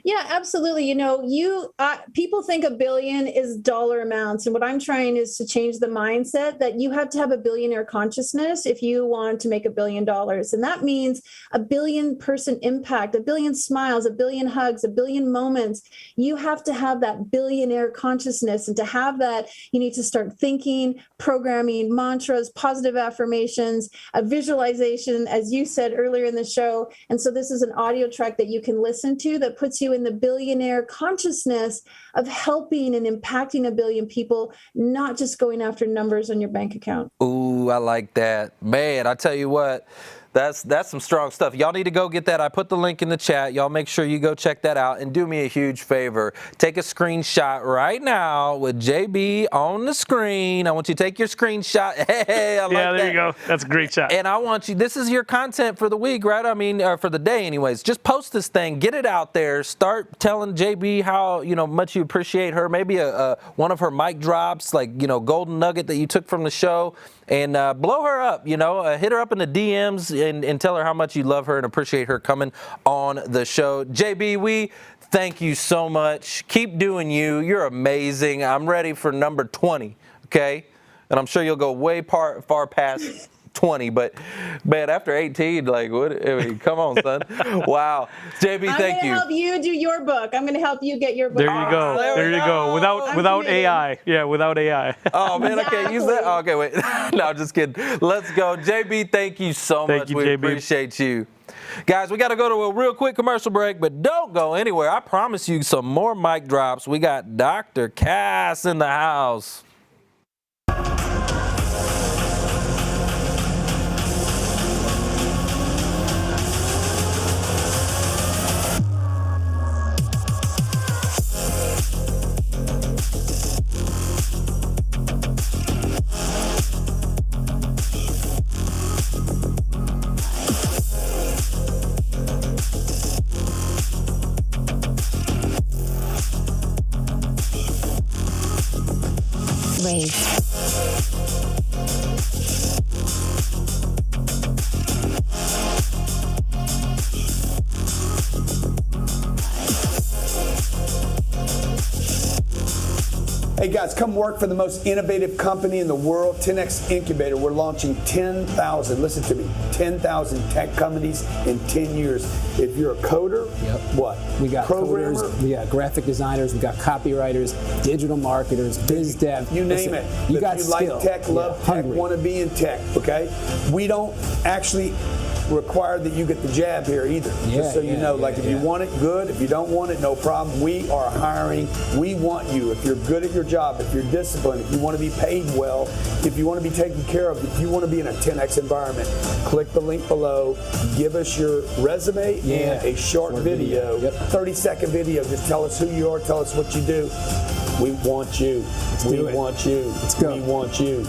Yeah, absolutely. You know, people think a billion is dollar amounts. And what I'm trying is to change the mindset that you have to have a billionaire consciousness if you want to make $1 billion. And that means a billion person impact, a billion smiles, a billion hugs, a billion moments. You have to have that billionaire consciousness. And to have that, you need to start thinking, programming, mantras, positive affirmations, a visualization, as you said earlier in the show. And so this is an audio track that you can listen to that puts you in the billionaire consciousness of helping and impacting 1 billion people, not just going after numbers on your bank account. Ooh, I like that. Man, I tell you what, that's some strong stuff. Y'all need to go get that. I put the link in the chat. Y'all make sure you go check that out and do me a huge favor. Take a screenshot right now with JB on the screen. I want you to take your screenshot. Hey, I like that. Yeah, there you go. That's a great shot. And I want you, this is your content for the week, right? I mean, for the day anyways. Just post this thing, get it out there. Start telling JB how, much you appreciate her. Maybe one of her mic drops, like, golden nugget that you took from the show. And blow her up, hit her up in the DMs and tell her how much you love her and appreciate her coming on the show. JB, we thank you so much. Keep doing you. You're amazing. I'm ready for number 20, okay? And I'm sure you'll go way far past 20, but man, after 18, like, what? I mean, come on, son. Wow. JB, thank you. I'm going to help you do your book. I'm going to help you get your book. There you go. There you go. Without AI. Yeah, without AI. Oh, man, I can't use that. Oh, okay, wait. No, I'm just kidding. Let's go. JB, thank you so much. You, we JB. appreciate you. Guys, we got to go to a real quick commercial break, but don't go anywhere. I promise you some more mic drops. We got Dr. Cass in the house. Hey guys, come work for the most innovative company in the world, 10X Incubator. We're launching 10,000, listen to me, 10,000 tech companies in 10 years. If you're a coder, what? We got programmer, coders, we got graphic designers, we got copywriters, digital marketers, biz dev. you name it. You If got you skill. like tech, love tech, hungry. want to be in tech, okay? We don't actually require that you get the jab here either. Just so you know, if you want it, good. If you don't want it, no problem. We are hiring. We want you. If you're good at your job, if you're disciplined, if you want to be paid well, if you want to be taken care of, if you want to be in a 10X environment, click the link below. Give us your resume and a short video, 30-second video. Just tell us who you are. Tell us what you do. We want you. We want you. Let's go. We want you.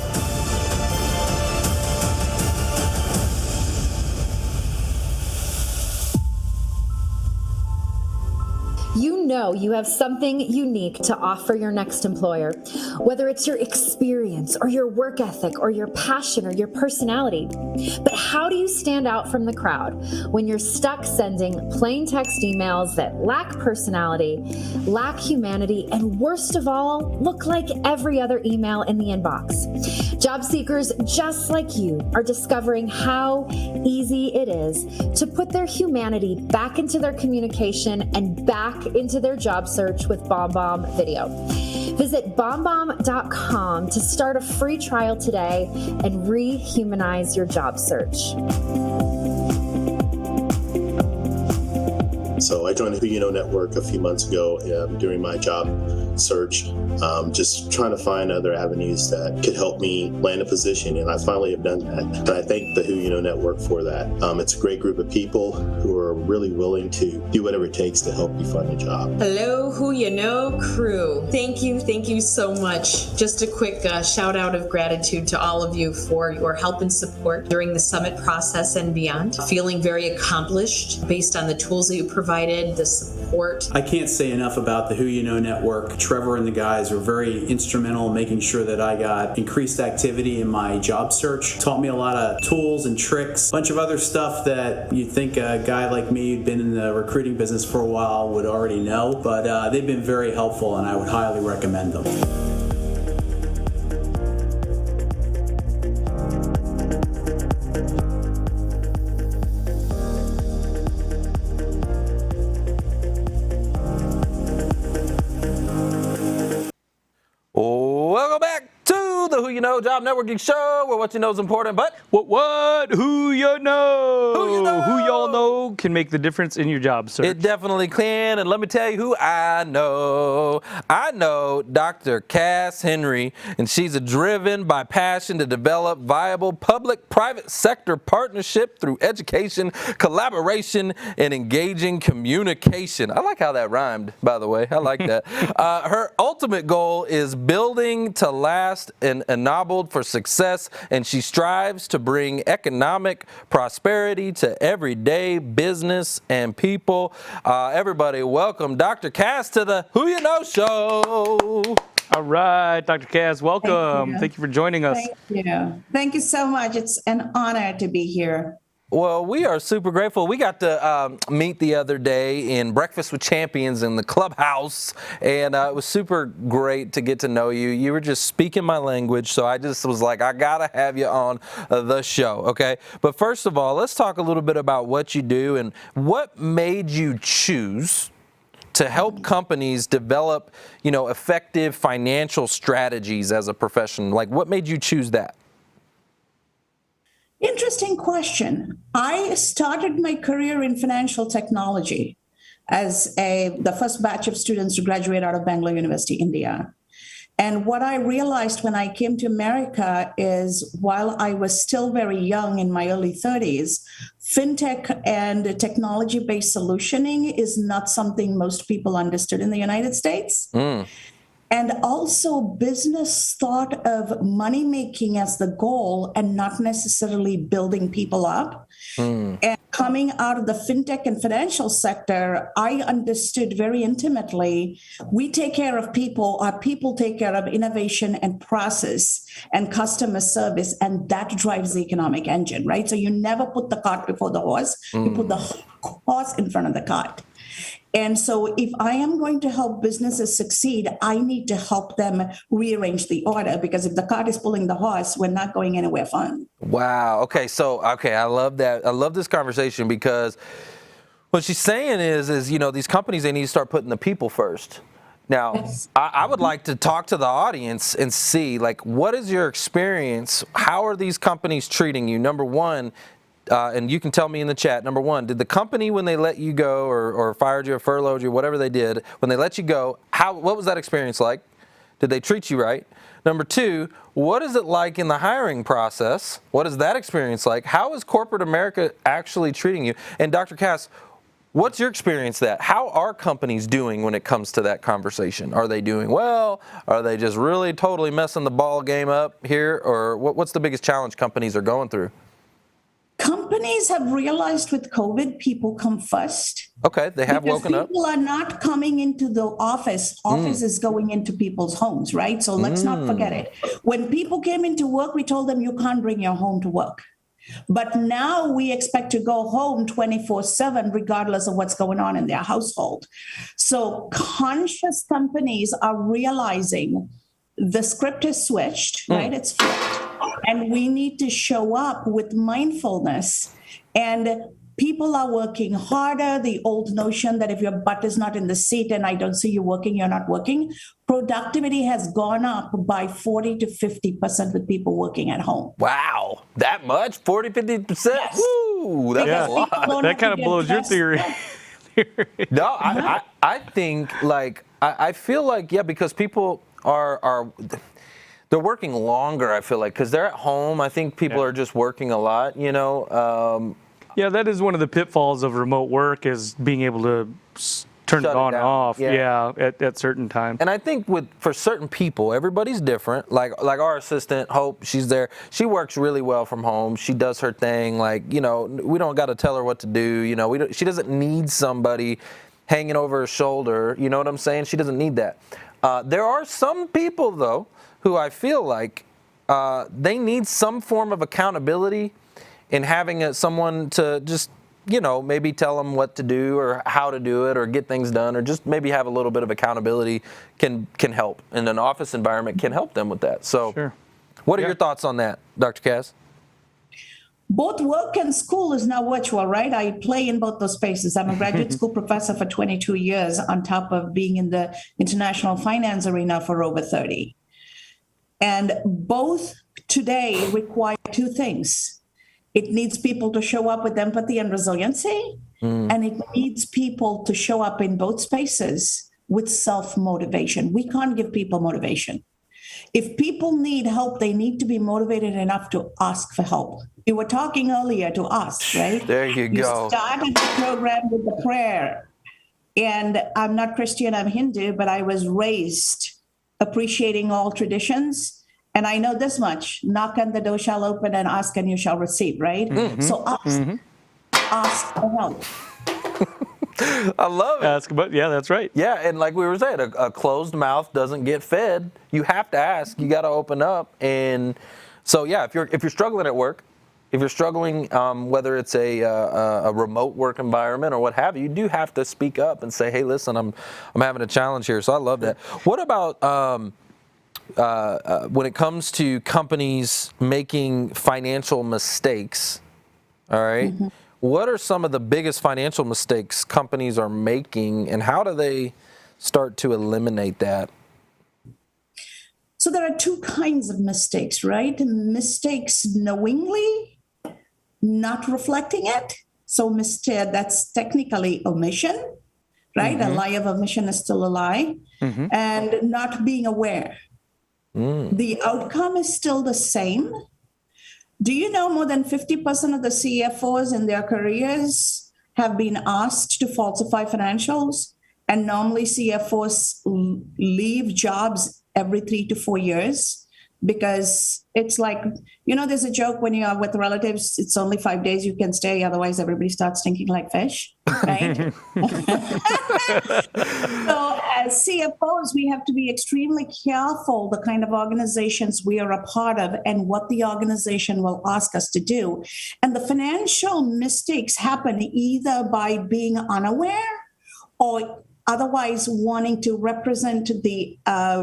You know you have something unique to offer your next employer, whether it's your experience or your work ethic or your passion or your personality. But how do you stand out from the crowd when you're stuck sending plain text emails that lack personality, lack humanity, and worst of all, look like every other email in the inbox? Job seekers just like you are discovering how easy it is to put their humanity back into their communication and back into their job search with BombBomb Video. Visit BombBomb.com to start a free trial today and rehumanize your job search. So I joined the Who You Know Network a few months ago during my job search, just trying to find other avenues that could help me land a position, and I finally have done that. And I thank the Who You Know Network for that. It's a great group of people who are really willing to do whatever it takes to help you find a job. Hello, Who You Know crew. Thank you so much. Just a quick shout out of gratitude to all of you for your help and support during the summit process and beyond. Feeling very accomplished based on the tools that you provided, the support. I can't say enough about the Who You Know Network. Trevor and the guys were very instrumental in making sure that I got increased activity in my job search. Taught me a lot of tools and tricks, a bunch of other stuff that you'd think a guy like me who'd been in the recruiting business for a while would already know, but they've been very helpful and I would highly recommend them. Welcome back to the Who You Know Job Networking Show, where what you know is important, but Who you know? Who you know? Who y'all know can make the difference in your job search. It definitely can, and let me tell you who I know. I know Dr. Kasthuri Henry, and she's driven by passion to develop viable public-private sector partnership through education, collaboration, and engaging communication. I like how that rhymed, by the way. I like that. Her ultimate goal is building to last and ennobled for success, and she strives to bring economic prosperity to everyday business and people. Everybody, welcome Dr. Cass to the Who You Know Show. All right, Dr. Cass, welcome. Thank you for joining us. Thank you. Thank you so much. It's an honor to be here. Well, we are super grateful. We got to meet the other day in Breakfast with Champions in the clubhouse, and it was super great to get to know you. You were just speaking my language, so I just was like, I got to have you on the show, okay? But first of all, let's talk a little bit about what you do and what made you choose to help companies develop, effective financial strategies as a profession. Like, what made you choose that? Interesting question. I started my career in financial technology as the first batch of students to graduate out of Bangalore University, India. And what I realized when I came to America is while I was still very young in my early 30s, fintech and technology-based solutioning is not something most people understood in the United States. And also business thought of money making as the goal and not necessarily building people up. And coming out of the fintech and financial sector, I understood very intimately, we take care of people, our people take care of innovation and process and customer service, and that drives the economic engine, right? So you never put the cart before the horse, you put the horse in front of the cart. And so if I am going to help businesses succeed, I need to help them rearrange the order, because if the cart is pulling the horse, we're not going anywhere fun. Wow. Okay. I love that. I love this conversation, because what she's saying is, these companies, they need to start putting the people first. Now, yes. I would like to talk to the audience and see, what is your experience? How are these companies treating you? Number one, and you can tell me in the chat, number one, did the company, when they let you go or fired you or furloughed you, whatever they did, when they let you go, what was that experience like? Did they treat you right? Number two, what is it like in the hiring process? What is that experience like? How is corporate America actually treating you? And Dr. Cass, what's your experience that? How are companies doing when it comes to that conversation? Are they doing well? Are they just really totally messing the ball game up here? Or what's the biggest challenge companies are going through? Companies have realized with COVID, people come first. Okay, they have woken up. People are not coming into the office. Office is going into people's homes, right? So let's not forget it. When people came into work, we told them you can't bring your home to work. But now we expect to go home 24/7, regardless of what's going on in their household. So conscious companies are realizing the script is switched, right? It's flipped. And we need to show up with mindfulness. And people are working harder. The old notion that if your butt is not in the seat and I don't see you working, you're not working. Productivity has gone up by 40 to 50% with people working at home. Wow, that much? 40, 50%? Yes. Woo, that's a lot. That kind of blows your theory. No, I think like I feel like because people are they're working longer. I feel like because they're at home. I think people are just working a lot. Yeah, that is one of the pitfalls of remote work is being able to turn it on and off. At certain times. And I think for certain people, everybody's different. Like our assistant Hope, she's there. She works really well from home. She does her thing. Like we don't got to tell her what to do. She doesn't need somebody hanging over her shoulder. You know what I'm saying? She doesn't need that. There are some people though who I feel like they need some form of accountability in having someone to just maybe tell them what to do or how to do it or get things done or just maybe have a little bit of accountability can help. And an office environment can help them with that. So what are your thoughts on that, Dr. Cass? Both work and school is now virtual, right? I play in both those spaces. I'm a graduate school professor for 22 years on top of being in the international finance arena for over 30. And both today require two things. It needs people to show up with empathy and resiliency, and it needs people to show up in both spaces with self-motivation. We can't give people motivation. If people need help, they need to be motivated enough to ask for help. You were talking earlier to ask, right? There you go. You started the program with the prayer. And I'm not Christian, I'm Hindu, but I was raised appreciating all traditions. And I know this much, knock and the door shall open and ask and you shall receive, right? Mm-hmm. So ask for help. I love it. Ask about, that's right. Yeah, and like we were saying, a closed mouth doesn't get fed. You have to ask. You got to open up. And so, if you're struggling at work, if you're struggling, whether it's a remote work environment or what have you, you do have to speak up and say, hey, listen, I'm having a challenge here. So I love that. What about when it comes to companies making financial mistakes, all right, what are some of the biggest financial mistakes companies are making and how do they start to eliminate that? So there are two kinds of mistakes, right? Mistakes knowingly, not reflecting it. So that's technically omission, right? A lie of omission is still a lie. And not being aware. The outcome is still the same. Do you know more than 50% of the CFOs in their careers have been asked to falsify financials? And normally CFOs leave jobs every 3 to 4 years because it's like, there's a joke when you are with relatives, it's only 5 days you can stay. Otherwise, everybody starts stinking like fish, right? So as CFOs, we have to be extremely careful the kind of organizations we are a part of and what the organization will ask us to do. And the financial mistakes happen either by being unaware or otherwise wanting to represent the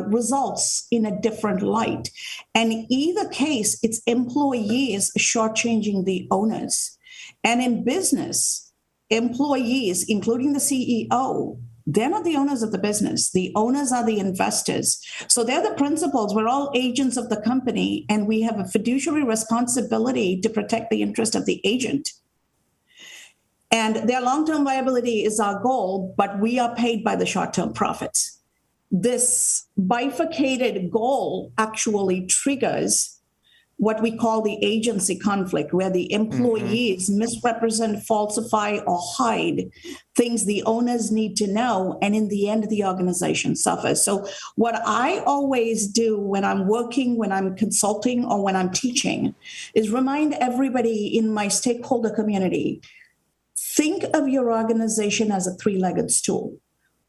results in a different light. And in either case, it's employees shortchanging the owners. And in business, employees, including the CEO, they're not the owners of the business. The owners are the investors. So they're the principals. We're all agents of the company, and we have a fiduciary responsibility to protect the interest of the agent. And their long-term viability is our goal, but we are paid by the short-term profits. This bifurcated goal actually triggers what we call the agency conflict, where the employees misrepresent, falsify, or hide things the owners need to know, and in the end, the organization suffers. So what I always do when I'm working, when I'm consulting, or when I'm teaching is remind everybody in my stakeholder community, think of your organization as a three-legged stool.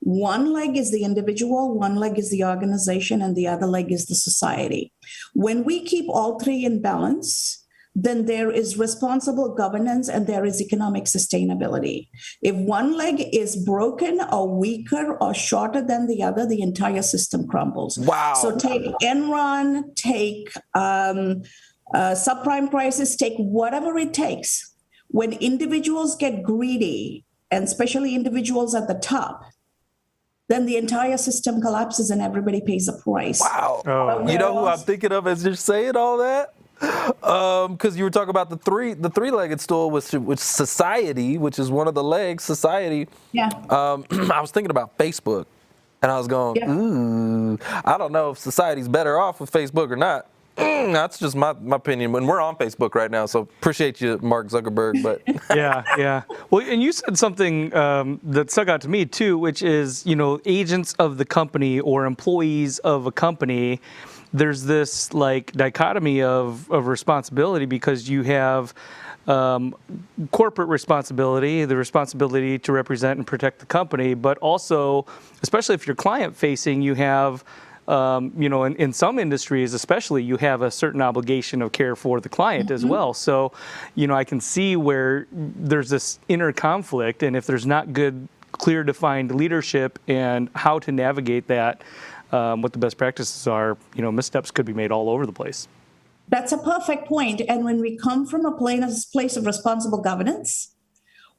One leg is the individual, one leg is the organization, and the other leg is the society. When we keep all three in balance, then there is responsible governance and there is economic sustainability. If one leg is broken or weaker or shorter than the other, the entire system crumbles. Wow. So take Enron, take subprime crisis, take whatever it takes. When individuals get greedy, and especially individuals at the top, then the entire system collapses and everybody pays a price. Wow. You know who I'm thinking of as you're saying all that? Because you were talking about the three-legged stool, which society, which is one of the legs, society. Yeah. I was thinking about Facebook, and I was going, ooh, I don't know if society's better off with Facebook or not. That's just my opinion. When we're on Facebook right now, so appreciate you, Mark Zuckerberg. But yeah. Well, and you said something that stuck out to me too, which is, agents of the company or employees of a company. There's this like dichotomy of responsibility, because you have corporate responsibility, the responsibility to represent and protect the company, but also, especially if you're client facing, you have in some industries especially, you have a certain obligation of care for the client as well. So, I can see where there's this inner conflict, and if there's not good, clear, defined leadership and how to navigate that, what the best practices are, missteps could be made all over the place. That's a perfect point. And when we come from a place of responsible governance,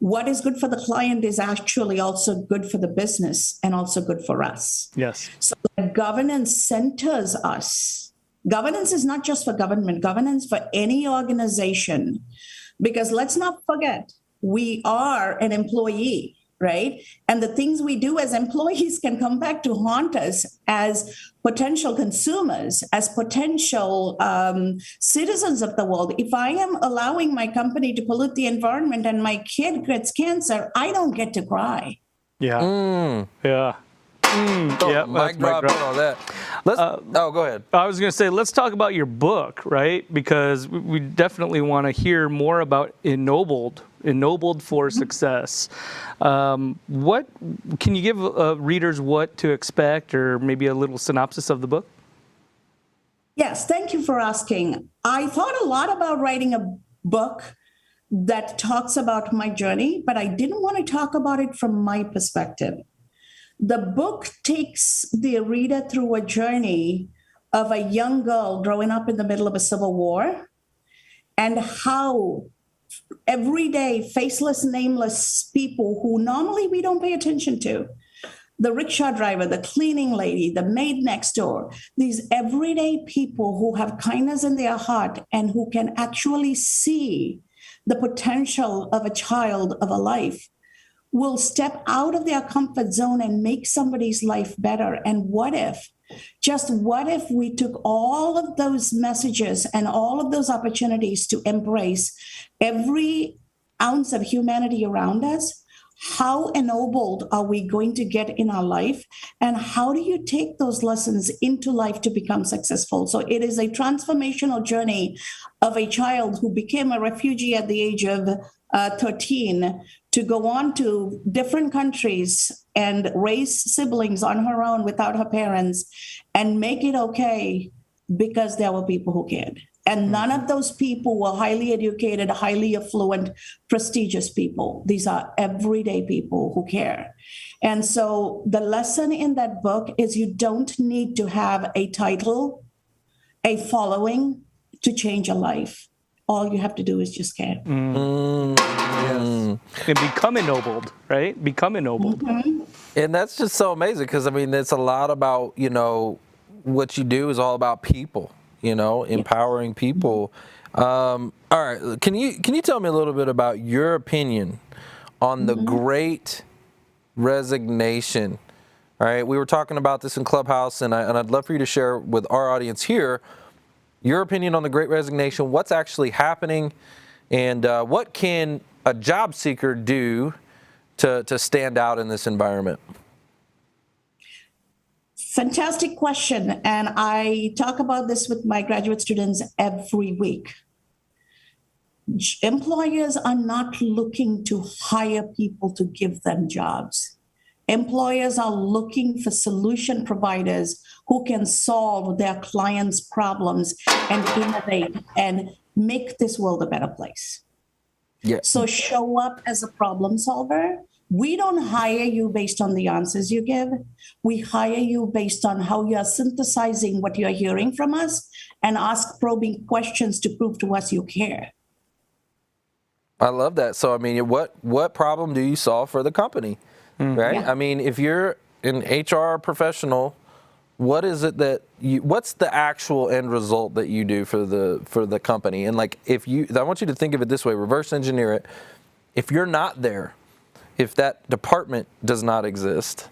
what is good for the client is actually also good for the business and also good for us. Yes. So governance centers us. Governance is not just for government, governance for any organization. Because let's not forget, we are an employee, right? And the things we do as employees can come back to haunt us as potential consumers, as potential citizens of the world. If I am allowing my company to pollute the environment and my kid gets cancer, I don't get to cry. Yeah. Yeah. Yeah, mic drop on that. Go ahead. I was going to say, let's talk about your book, right? Because we definitely want to hear more about Ennobled for Success. What can you give readers what to expect, or maybe a little synopsis of the book? Yes, thank you for asking. I thought a lot about writing a book that talks about my journey, but I didn't want to talk about it from my perspective. The book takes the reader through a journey of a young girl growing up in the middle of a civil war, and how everyday faceless, nameless people who normally we don't pay attention to, the rickshaw driver, the cleaning lady, the maid next door, these everyday people who have kindness in their heart and who can actually see the potential of a child, of a life, will step out of their comfort zone and make somebody's life better. And what if we took all of those messages and all of those opportunities to embrace every ounce of humanity around us? How ennobled are we going to get in our life? And how do you take those lessons into life to become successful? So it is a transformational journey of a child who became a refugee at the age of 13 to go on to different countries and raise siblings on her own without her parents and make it okay because there were people who cared. And none of those people were highly educated, highly affluent, prestigious people. These are everyday people who care. And so the lesson in that book is you don't need to have a title, a following to change a life. All you have to do is just care. Yes. And become ennobled, right? Become ennobled. Mm-hmm. And that's just so amazing, because, I mean, it's a lot about, what you do is all about people, empowering people. All right. Can you tell me a little bit about your opinion on the Great Resignation? All right. We were talking about this in Clubhouse, and I'd love for you to share with our audience here your opinion on the Great Resignation, what's actually happening, and what can a job seeker do to stand out in this environment? Fantastic question. And I talk about this with my graduate students every week. Employers are not looking to hire people to give them jobs. Employers are looking for solution providers who can solve their clients' problems and innovate and make this world a better place. Yeah. So show up as a problem solver. We don't hire you based on the answers you give. We hire you based on how you're synthesizing what you're hearing from us and ask probing questions to prove to us you care. I love that. So, I mean, what problem do you solve for the company, right? Yeah. I mean, if you're an HR professional, what is it that what's the actual end result that you do for the company? And like, I want you to think of it this way, reverse engineer it. If you're not there, if that department does not exist,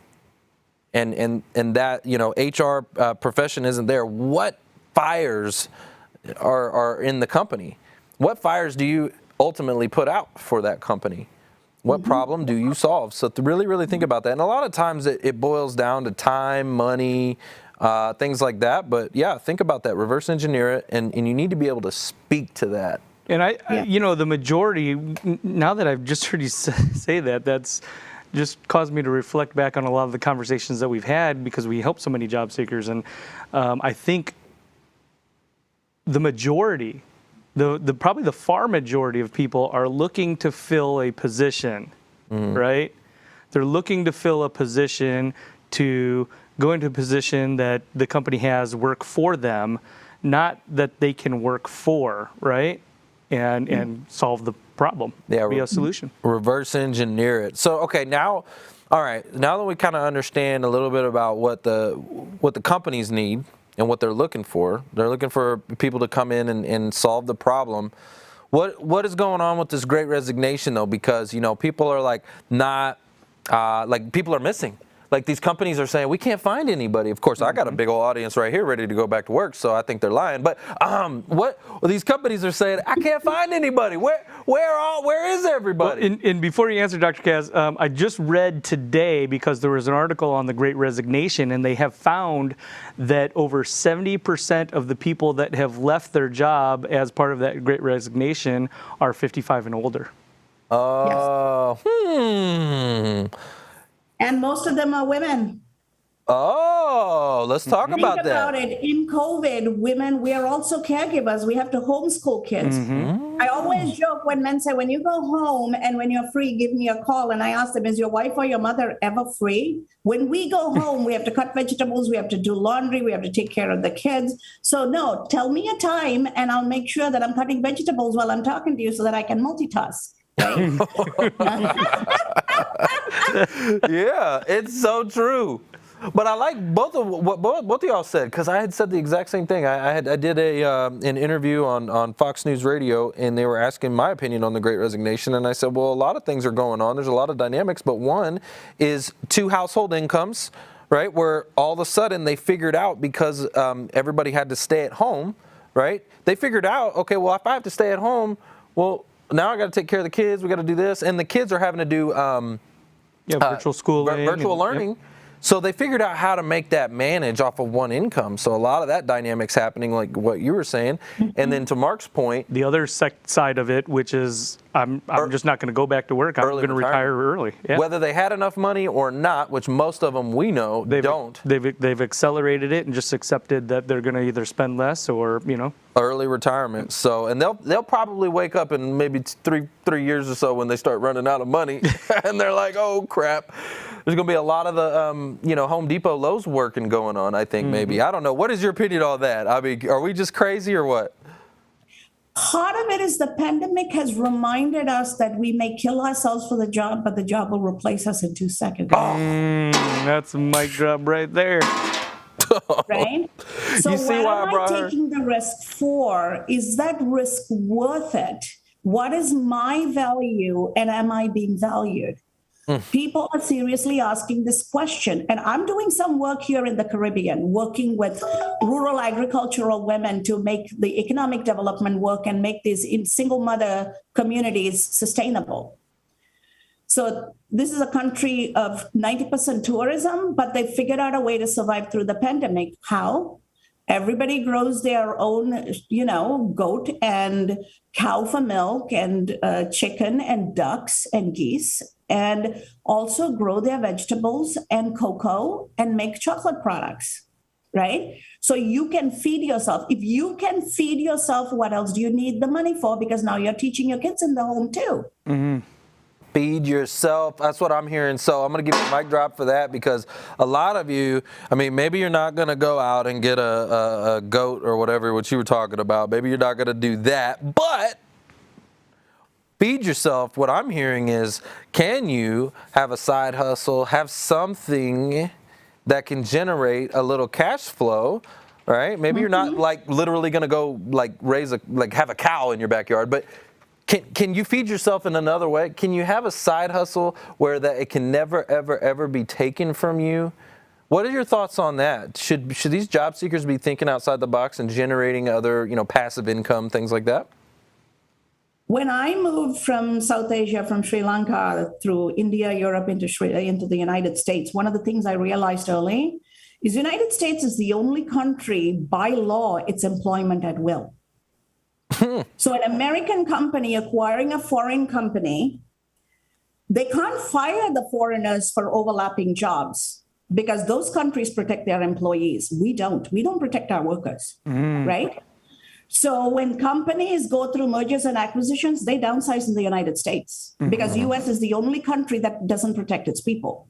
and that, HR profession isn't there, what fires are in the company? What fires do you ultimately put out for that company? What problem do you solve? So to really think about that. And a lot of times it boils down to time, money, things like that. But yeah, think about that. Reverse engineer it, and you need to be able to speak to that. And I the majority, now that I've just heard you say that, that's just caused me to reflect back on a lot of the conversations that we've had, because we help so many job seekers. And I think the majority, probably the far majority of people are looking to fill a position, right? They're looking to fill a position, to go into a position that the company has work for them, not that they can work for, right? And solve the problem, be a solution. Reverse engineer it. So, okay, now that we kind of understand a little bit about what the companies need and what they're looking for people to come in and solve the problem. What is going on with this Great Resignation, though? Because, people are like people are missing. Like, these companies are saying, we can't find anybody. Of course, I got a big old audience right here ready to go back to work, so I think they're lying. But these companies are saying, I can't find anybody. Where is everybody? Well, and before you answer, Dr. Kaz, I just read today, because there was an article on the Great Resignation, and they have found that over 70% of the people that have left their job as part of that Great Resignation are 55 and older. Oh, And most of them are women. Oh, let's talk about that. Think about it. In COVID, women, we are also caregivers. We have to homeschool kids. I always joke when men say, when you go home and when you're free, give me a call. And I ask them, is your wife or your mother ever free? When we go home, we have to cut vegetables. We have to do laundry. We have to take care of the kids. So no, tell me a time and I'll make sure that I'm cutting vegetables while I'm talking to you so that I can multitask. Right? Yeah, it's so true. But I like both of what both of y'all said, because I had said the exact same thing. I did an interview on Fox News Radio, and they were asking my opinion on the Great Resignation, and I said, well, a lot of things are going on. There's a lot of dynamics, but one is 2 household incomes, right? Where all of a sudden they figured out, because everybody had to stay at home, right? They figured out, okay, well, if I have to stay at home, well, now I got to take care of the kids. We got to do this, and the kids are having to do virtual schooling, virtual learning. Yep. So they figured out how to make that manage off of one income. So a lot of that dynamic's happening, like what you were saying. And then to Mark's point, the other side of it, which is I'm just not going to go back to work. I'm going to retire early. Yeah. Whether they had enough money or not, which most of them we know don't. They've accelerated it and just accepted that they're going to either spend less or early retirement. So, and they'll probably wake up in maybe three years or so when they start running out of money, and they're like, oh crap. There's going to be a lot of the Home Depot, Lowe's working going on, I think, maybe. I don't know. What is your opinion on that? I mean, are we just crazy or what? Part of it is the pandemic has reminded us that we may kill ourselves for the job, but the job will replace us in 2 seconds. That's a mic drop right there. Right? So what am I taking the risk for? Is that risk worth it? What is my value, and am I being valued? People are seriously asking this question. And I'm doing some work here in the Caribbean, working with rural agricultural women to make the economic development work and make these single mother communities sustainable. So this is a country of 90% tourism, but they figured out a way to survive through the pandemic. How? Everybody grows their own, goat and cow for milk and chicken and ducks and geese, and also grow their vegetables and cocoa and make chocolate products, right? So you can feed yourself. If you can feed yourself, what else do you need the money for? Because now you're teaching your kids in the home too. Mm-hmm. Feed yourself. That's what I'm hearing. So I'm going to give you a mic drop for that, because a lot of you, I mean, maybe you're not going to go out and get a goat or whatever, what you were talking about. Maybe you're not going to do that, but feed yourself. What I'm hearing is, can you have a side hustle, have something that can generate a little cash flow, right? Maybe you're not like literally going to go like have a cow in your backyard, but can you feed yourself in another way? Can you have a side hustle where that it can never, ever, ever be taken from you? What are your thoughts on that? Should these job seekers be thinking outside the box and generating other, passive income, things like that? When I moved from South Asia, from Sri Lanka through India, Europe, into the United States, one of the things I realized early is the United States is the only country by law it's employment at will. So an American company acquiring a foreign company, they can't fire the foreigners for overlapping jobs because those countries protect their employees. We don't protect our workers, right? So when companies go through mergers and acquisitions, they downsize in the United States because US is the only country that doesn't protect its people.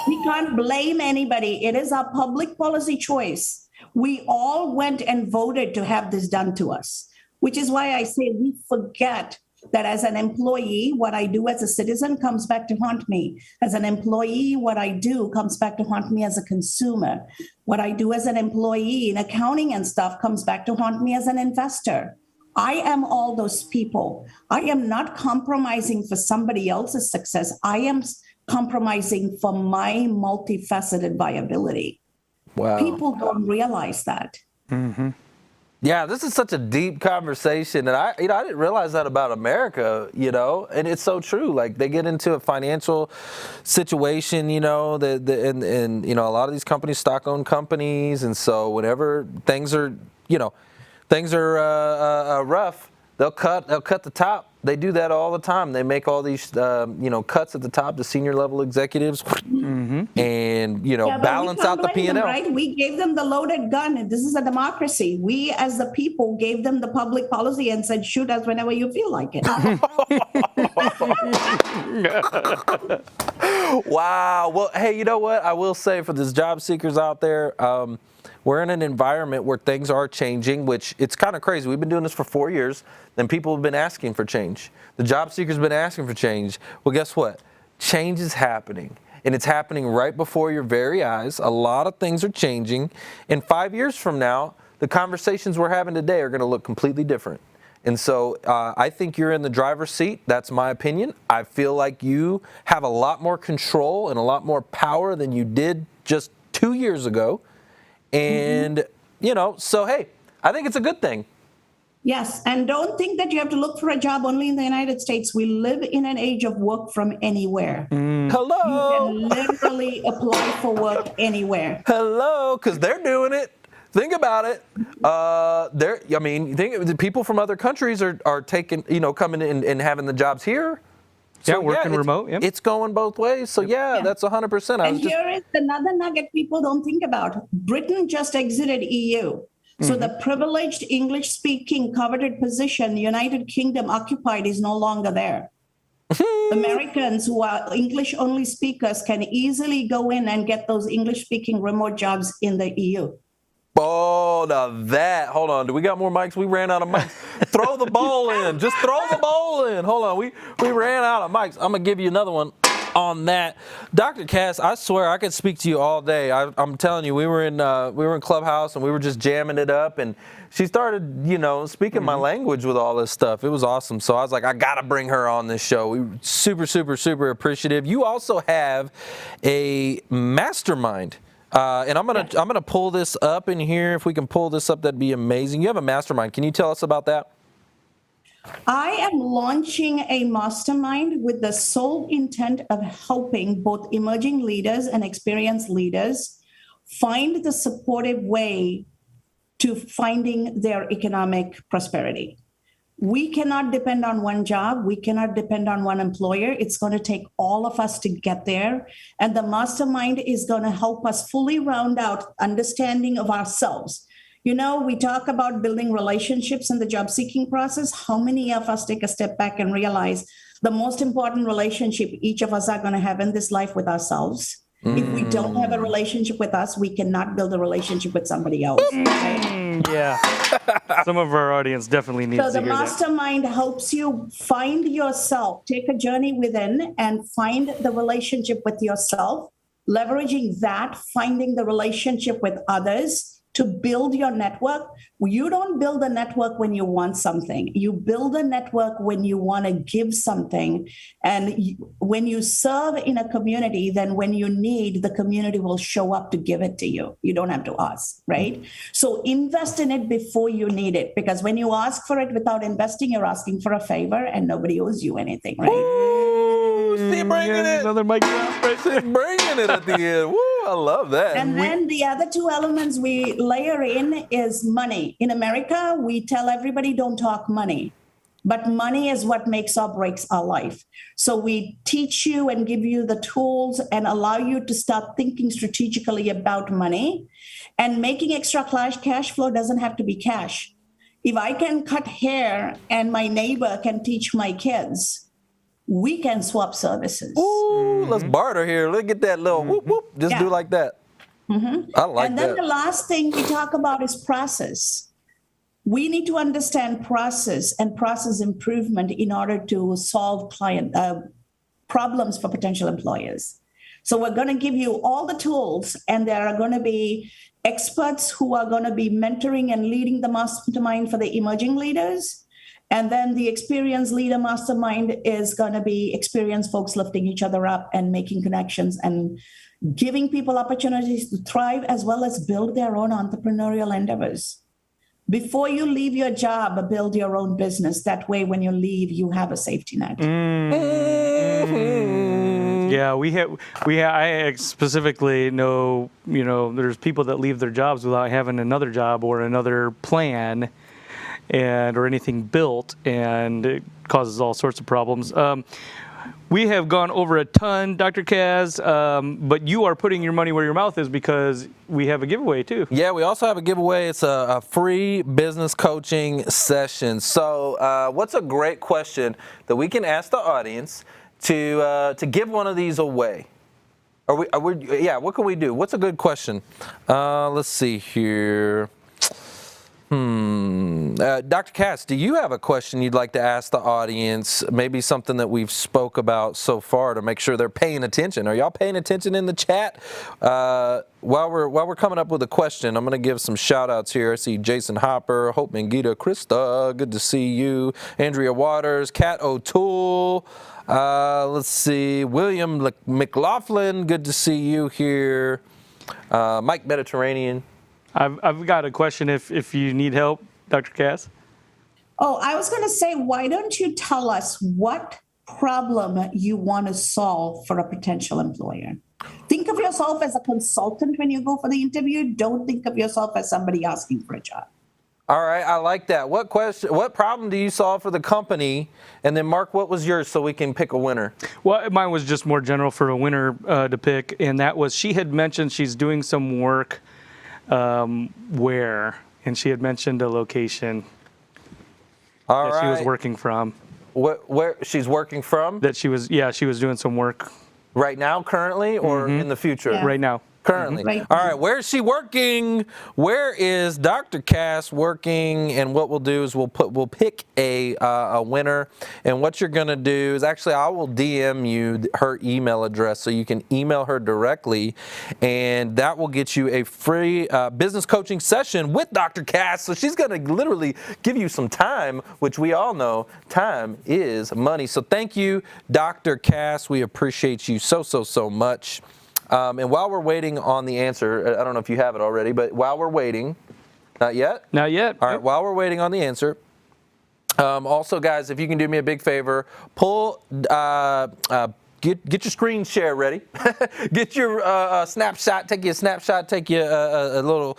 We can't blame anybody. It is our public policy choice. We all went and voted to have this done to us, which is why I say we forget that as an employee, what I do as a citizen comes back to haunt me. As an employee, what I do comes back to haunt me as a consumer. What I do as an employee in accounting and stuff comes back to haunt me as an investor. I am all those people. I am not compromising for somebody else's success. I am compromising for my multifaceted viability. Wow. People don't realize that. Yeah, this is such a deep conversation, and I didn't realize that about America, and it's so true. Like they get into a financial situation, and a lot of these companies stock-owned companies, and so whenever things are rough, they'll cut the top. They do that all the time. They make all these cuts at the top, the senior level executives, and balance out the P&L. Right? We gave them the loaded gun. This is a democracy. We, as the people, gave them the public policy and said, "Shoot us whenever you feel like it." Wow. Well, hey, you know what? I will say for these job seekers out there, we're in an environment where things are changing, which it's kind of crazy. We've been doing this for 4 years, and people have been asking for change. The job seekers have been asking for change. Well, guess what? Change is happening, and it's happening right before your very eyes. A lot of things are changing, and 5 years from now, the conversations we're having today are going to look completely different. And so I think you're in the driver's seat. That's my opinion. I feel like you have a lot more control and a lot more power than you did just 2 years ago. And, so, hey, I think it's a good thing. Yes. And don't think that you have to look for a job only in the United States. We live in an age of work from anywhere. Hello. You can literally apply for work anywhere. Hello, because they're doing it. Think about it. The people from other countries are taking, coming in and having the jobs here. So, working remote. Yep. It's going both ways. So, that's 100%. And here is another nugget people don't think about. Britain just exited EU. So the privileged English-speaking coveted position the United Kingdom occupied is no longer there. Americans who are English-only speakers can easily go in and get those English-speaking remote jobs in the EU. Oh, now that. Hold on. Do we got more mics? We ran out of mics. Throw the ball in. Just throw the ball in. Hold on. We ran out of mics. I'm going to give you another one on that. Dr. Cass, I swear I could speak to you all day. I'm telling you, we were in Clubhouse and we were just jamming it up, and she started, speaking my language with all this stuff. It was awesome. So I was like, I got to bring her on this show. We were super, super, super appreciative. You also have a mastermind. And I'm gonna pull this up in here. If we can pull this up, that'd be amazing. You have a mastermind. Can you tell us about that? I am launching a mastermind with the sole intent of helping both emerging leaders and experienced leaders find the supportive way to finding their economic prosperity. We cannot depend on one job. We cannot depend on one employer. It's going to take all of us to get there. And the mastermind is going to help us fully round out understanding of ourselves. We talk about building relationships in the job seeking process. How many of us take a step back and realize the most important relationship each of us are going to have in this life with ourselves? If we don't have a relationship with us, we cannot build a relationship with somebody else. Okay? Yeah. Some of our audience definitely needs to hear that. So the mastermind helps you find yourself, take a journey within and find the relationship with yourself leveraging that, finding the relationship with others to build your network. You don't build a network when you want something. You build a network when you want to give something. And when you serve in a community, then when you need, the community will show up to give it to you. You don't have to ask, right? So invest in it before you need it, because when you ask for it without investing, you're asking for a favor and nobody owes you anything, right? Ooh, see, bringing it. Another mic drop right there. Bringing it at the end. Woo, I love that. And then the other two elements we layer in is money. In America, we tell everybody don't talk money, but money is what makes or breaks our life. So we teach you and give you the tools and allow you to start thinking strategically about money. And making extra cash flow doesn't have to be cash. If I can cut hair and my neighbor can teach my kids, we can swap services. Ooh, let's barter here. Let's get that little whoop whoop. Just do like that. I like And then that. the last thing we talk about is process. We need to understand process and process improvement in order to solve client problems for potential employers. So we're going to give you all the tools, and there are going to be experts who are going to be mentoring and leading the mastermind for the emerging leaders. And then the experienced leader mastermind is going to be experienced folks lifting each other up and making connections and giving people opportunities to thrive as well as build their own entrepreneurial endeavors. Before you leave your job, build your own business. That way, when you leave, you have a safety net. Yeah, I specifically know, there's people that leave their jobs without having another job or another plan or anything built, and it causes all sorts of problems. We have gone over a ton, Dr. Kaz, but you are putting your money where your mouth is because we have a giveaway too. Yeah, we also have a giveaway. It's a free business coaching session. So what's a great question that we can ask the audience to give one of these away? What can we do? What's a good question? Let's see here. Dr. Cass, do you have a question you'd like to ask the audience? Maybe something that we've spoke about so far to make sure they're paying attention. Are y'all paying attention in the chat? While we're coming up with a question, I'm going to give some shout outs here. I see Jason Hopper, Hope Mangita, Krista, good to see you. Andrea Waters, Kat O'Toole. Let's see, William McLaughlin, good to see you here. Mike Mediterranean. I've got a question if you need help, Dr. Cass. Oh, I was going to say, why don't you tell us what problem you want to solve for a potential employer? Think of yourself as a consultant when you go for the interview. Don't think of yourself as somebody asking for a job. All right, I like that. What problem do you solve for the company? And then, Mark, what was yours so we can pick a winner? Well, mine was just more general for a winner to pick, and that was she had mentioned she's doing some work where, and she had mentioned a location that she was working from. Where she's working from? That she was doing some work. Right now, currently, or in the future? Yeah. Right now. Currently. Right. All right, where is she working? Where is Dr. Cass working? And what we'll do is we'll pick a winner. And what you're going to do is actually I will DM you her email address so you can email her directly, and that will get you a free business coaching session with Dr. Cass. So she's going to literally give you some time, which we all know time is money. So thank you, Dr. Cass. We appreciate you so much. And while we're waiting on the answer, I don't know if you have it already, but while we're waiting, not yet? Not yet. All right, while we're waiting on the answer, also, guys, if you can do me a big favor, get your screen share ready. Get your snapshot. Take you a snapshot. Take you a little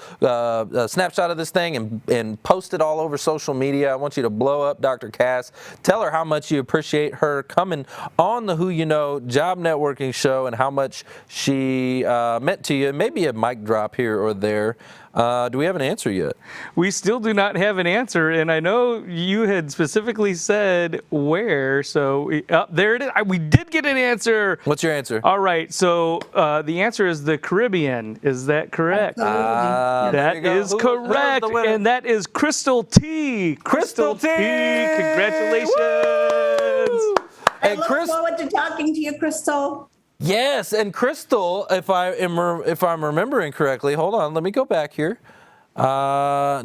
snapshot of this thing and post it all over social media. I want you to blow up Dr. Cass. Tell her how much you appreciate her coming on the Who You Know Job Networking Show and how much she meant to you. Maybe a mic drop here or there. Do we have an answer yet? We still do not have an answer, and I know you had specifically said where, so there it is. We did get an answer. What's your answer? All right, so the answer is the Caribbean. Is that correct? That is correct, and that is Crystal T. Crystal T. Congratulations. I look forward to talking to you, Crystal. Yes, and Crystal, if I'm remembering correctly, hold on, let me go back here. No.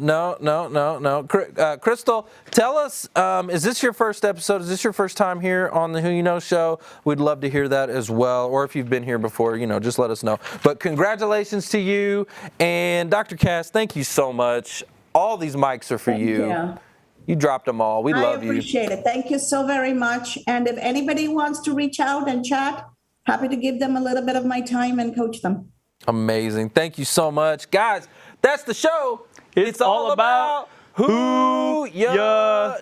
Crystal, tell us, is this your first episode? Is this your first time here on the Who You Know show? We'd love to hear that as well. Or if you've been here before, just let us know. But congratulations to you. And Dr. Cass, thank you so much. All these mics are for you. Yeah. You dropped them all. We love you. I appreciate it. Thank you so very much. And if anybody wants to reach out and chat, happy to give them a little bit of my time and coach them. Amazing. Thank you so much. Guys, that's the show. It's all about who you know.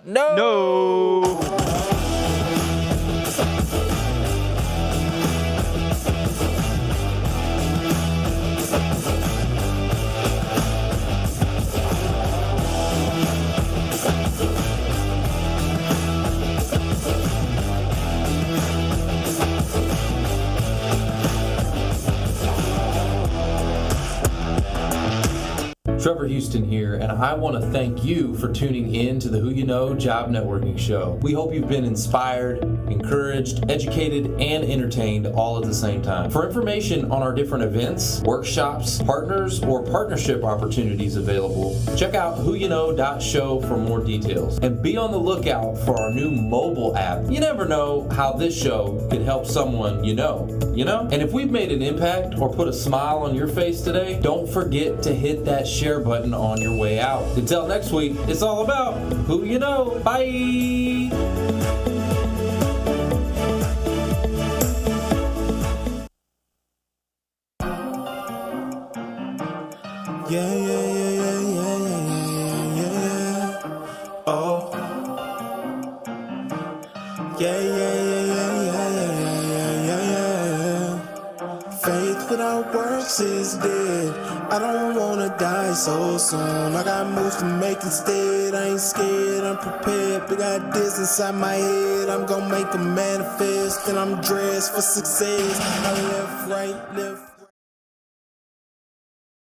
Trevor Houston here, and I want to thank you for tuning in to the Who You Know Job Networking Show. We hope you've been inspired, encouraged, educated, and entertained all at the same time. For information on our different events, workshops, partners, or partnership opportunities available, check out whoyouknow.show for more details. And be on the lookout for our new mobile app. You never know how this show could help someone you know? And if we've made an impact or put a smile on your face today, don't forget to hit that share button on your way out. Until next week, it's all about who you know. Bye. Yeah. Oh. Yeah. Faith without works is dead. I don't wanna die so soon. I got moves to make instead. I ain't scared, I'm prepared. Big ideas inside my head. I'm gonna make them manifest. And I'm dressed for success. I left, right, left.